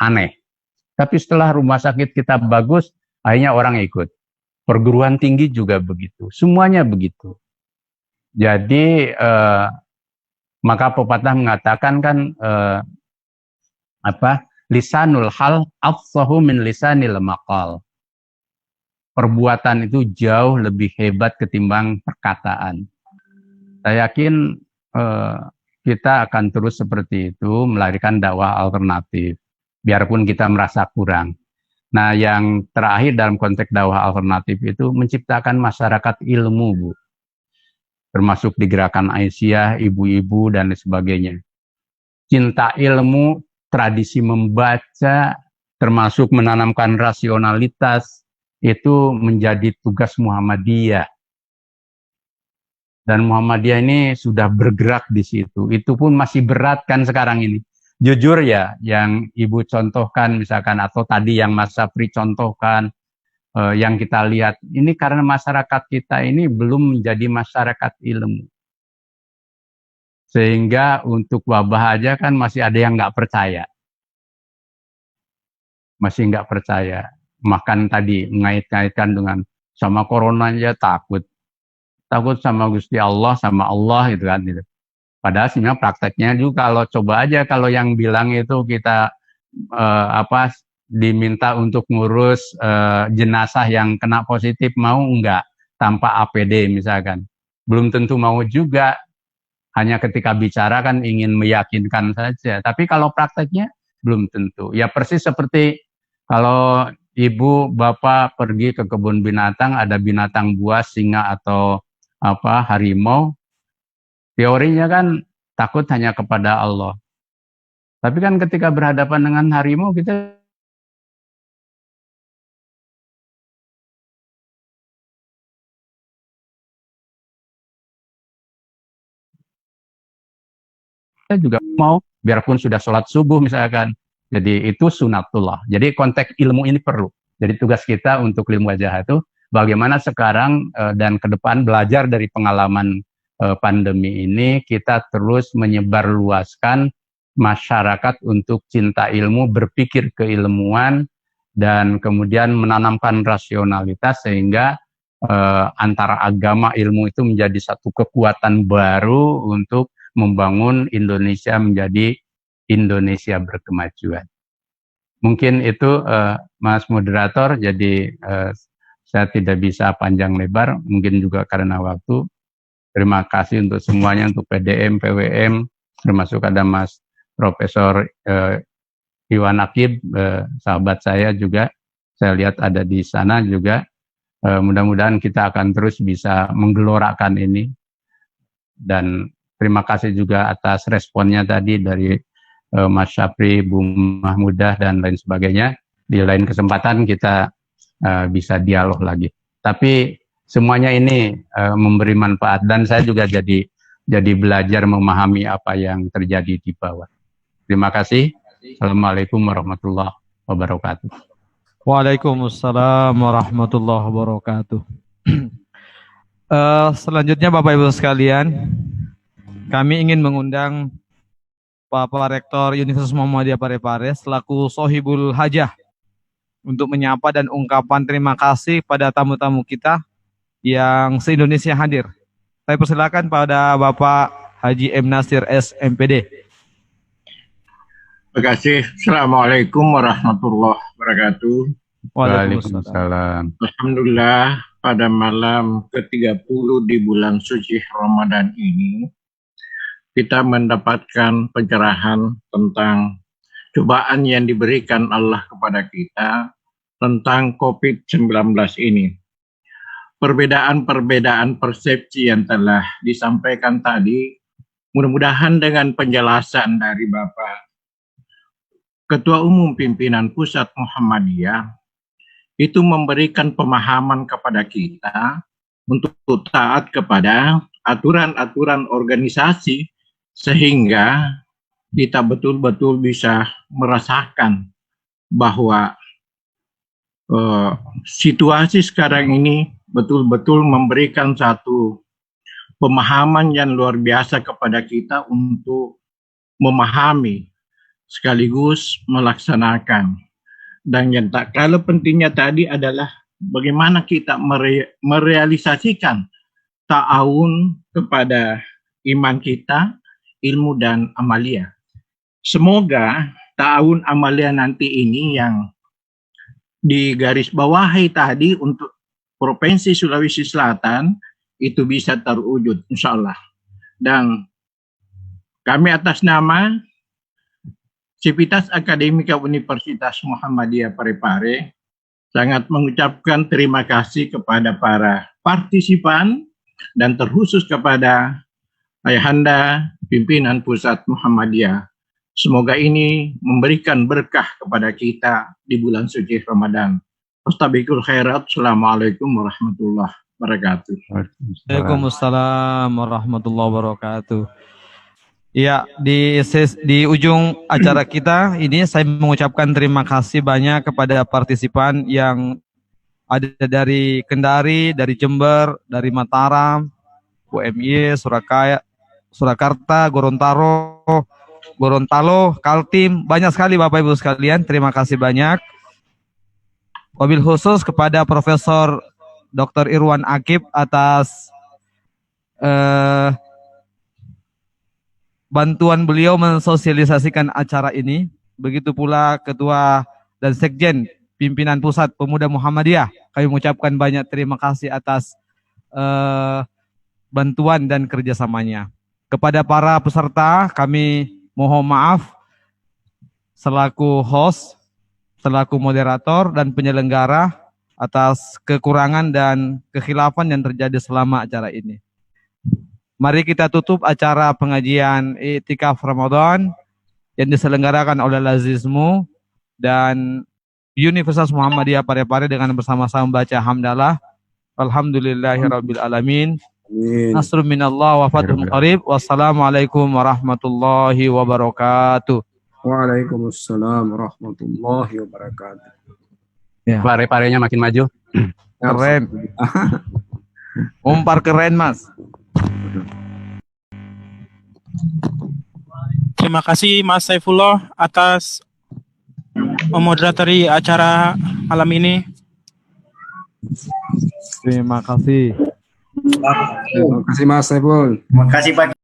aneh. Tapi setelah rumah sakit kita bagus, akhirnya orang ikut. Perguruan tinggi juga begitu. Semuanya begitu. Jadi maka pepatah mengatakan kan lisanul hal afsahu min lisanil maqal. Perbuatan itu jauh lebih hebat ketimbang perkataan. Saya yakin kita akan terus seperti itu, melahirkan dakwah alternatif, biarpun kita merasa kurang. Nah, yang terakhir dalam konteks dakwah alternatif itu menciptakan masyarakat ilmu, Bu. Termasuk di gerakan Aisyah, ibu-ibu, dan sebagainya. Cinta ilmu, tradisi membaca, termasuk menanamkan rasionalitas, itu menjadi tugas Muhammadiyah. Dan Muhammadiyah ini sudah bergerak di situ. Itu pun masih berat kan sekarang ini. Jujur ya, yang Ibu contohkan misalkan, atau tadi yang Mas Sapri contohkan, yang kita lihat, ini karena masyarakat kita ini belum menjadi masyarakat ilmu. Sehingga untuk wabah aja kan masih ada yang nggak percaya. Masih nggak percaya. Makan tadi mengait-ngaitkan dengan sama corona aja takut. Takut sama Gusti Allah, sama Allah gitu kan. Gitu. Padahal sebenarnya prakteknya juga kalau coba aja kalau yang bilang itu kita diminta untuk ngurus jenazah yang kena positif, mau enggak tanpa APD misalkan. Belum tentu mau juga. Hanya ketika bicara kan ingin meyakinkan saja. Tapi kalau prakteknya belum tentu. Ya persis seperti kalau ibu, bapak pergi ke kebun binatang, ada binatang buas, singa atau harimau, teorinya kan takut hanya kepada Allah. Tapi kan ketika berhadapan dengan harimau, kita juga mau, biarpun sudah sholat subuh misalkan. Jadi itu sunatullah. Jadi konteks ilmu ini perlu. Jadi tugas kita untuk ilmu wajah itu bagaimana sekarang dan ke depan belajar dari pengalaman pandemi ini, kita terus menyebarluaskan masyarakat untuk cinta ilmu, berpikir keilmuan, dan kemudian menanamkan rasionalitas sehingga antara agama ilmu itu menjadi satu kekuatan baru untuk membangun Indonesia menjadi Indonesia berkemajuan. Mungkin itu Mas Moderator, jadi saya tidak bisa panjang lebar, mungkin juga karena waktu. Terima kasih untuk semuanya, untuk PDM, PWM, termasuk ada Mas Profesor Iwan Akib, sahabat saya juga, saya lihat ada di sana juga. Mudah-mudahan kita akan terus bisa menggelorakan ini. Dan terima kasih juga atas responnya tadi dari Mas Syafri, Bu Mahmudah, dan lain sebagainya. Di lain kesempatan kita bisa dialog lagi. Tapi semuanya ini memberi manfaat, dan saya juga jadi belajar memahami apa yang terjadi di bawah. Terima kasih. Assalamualaikum warahmatullahi wabarakatuh. Waalaikumsalam warahmatullahi wabarakatuh. Selanjutnya Bapak Ibu sekalian, kami ingin mengundang Bapak Rektor Universitas Muhammadiyah Parepare selaku Sohibul Hajah untuk menyapa dan ungkapan terima kasih pada tamu-tamu kita yang se-Indonesia hadir. Saya persilakan pada Bapak Haji M. Nasir S. MPD. Terima kasih. Assalamualaikum warahmatullahi wabarakatuh. Waalaikumsalam. Alhamdulillah, pada malam ke-30 di bulan suci Ramadan ini, kita mendapatkan pencerahan tentang cobaan yang diberikan Allah kepada kita tentang COVID-19 ini. Perbedaan-perbedaan persepsi yang telah disampaikan tadi, mudah-mudahan dengan penjelasan dari Bapak Ketua Umum Pimpinan Pusat Muhammadiyah, itu memberikan pemahaman kepada kita untuk taat kepada aturan-aturan organisasi, sehingga kita betul-betul bisa merasakan bahwa situasi sekarang ini betul-betul memberikan satu pemahaman yang luar biasa kepada kita untuk memahami sekaligus melaksanakan. Dan yang tak kalah pentingnya tadi adalah bagaimana kita merealisasikan ta'awun kepada iman kita, ilmu dan amalia. Semoga ta'awun amalia nanti ini yang digarisbawahi tadi untuk Provinsi Sulawesi Selatan itu bisa terwujud, insya Allah. Dan kami atas nama Sivitas Akademika Universitas Muhammadiyah Parepare sangat mengucapkan terima kasih kepada para partisipan dan terkhusus kepada Ayahanda Pimpinan Pusat Muhammadiyah. Semoga ini memberikan berkah kepada kita di bulan suci Ramadan. Fastabiqul khairat. Assalamualaikum warahmatullahi wabarakatuh. Waalaikumsalam warahmatullahi wabarakatuh. Ya, di ujung acara kita ini saya mengucapkan terima kasih banyak kepada partisipan yang ada dari Kendari, dari Jember, dari Mataram, UMY, Surakarta, Gorontalo, Kaltim, banyak sekali Bapak Ibu sekalian, terima kasih banyak. Wabil khusus kepada Profesor Dr. Irwan Akib atas bantuan beliau mensosialisasikan acara ini. Begitu pula Ketua dan Sekjen Pimpinan Pusat Pemuda Muhammadiyah. Kami mengucapkan banyak terima kasih atas bantuan dan kerjasamanya. Kepada para peserta, kami mohon maaf selaku host selaku moderator dan penyelenggara atas kekurangan dan kekhilafan yang terjadi selama acara ini. Mari kita tutup acara pengajian Iktikaf Ramadan yang diselenggarakan oleh Lazizmu dan Universitas Muhammadiyah Parepare dengan bersama-sama membaca hamdalah. Alhamdulillahirabbil alamin. Amin. Nasrun minallah wa fathun qarib. Wassalamualaikum warahmatullahi wabarakatuh. Waalaikumsalam warahmatullahi wabarakatuh. Pare-parenya makin maju. Keren. Umpar keren, Mas. Terima kasih Mas Saifullah atas memoderatori acara malam ini. Terima kasih. Terima kasih Mas Saiful. Terima kasih Pak.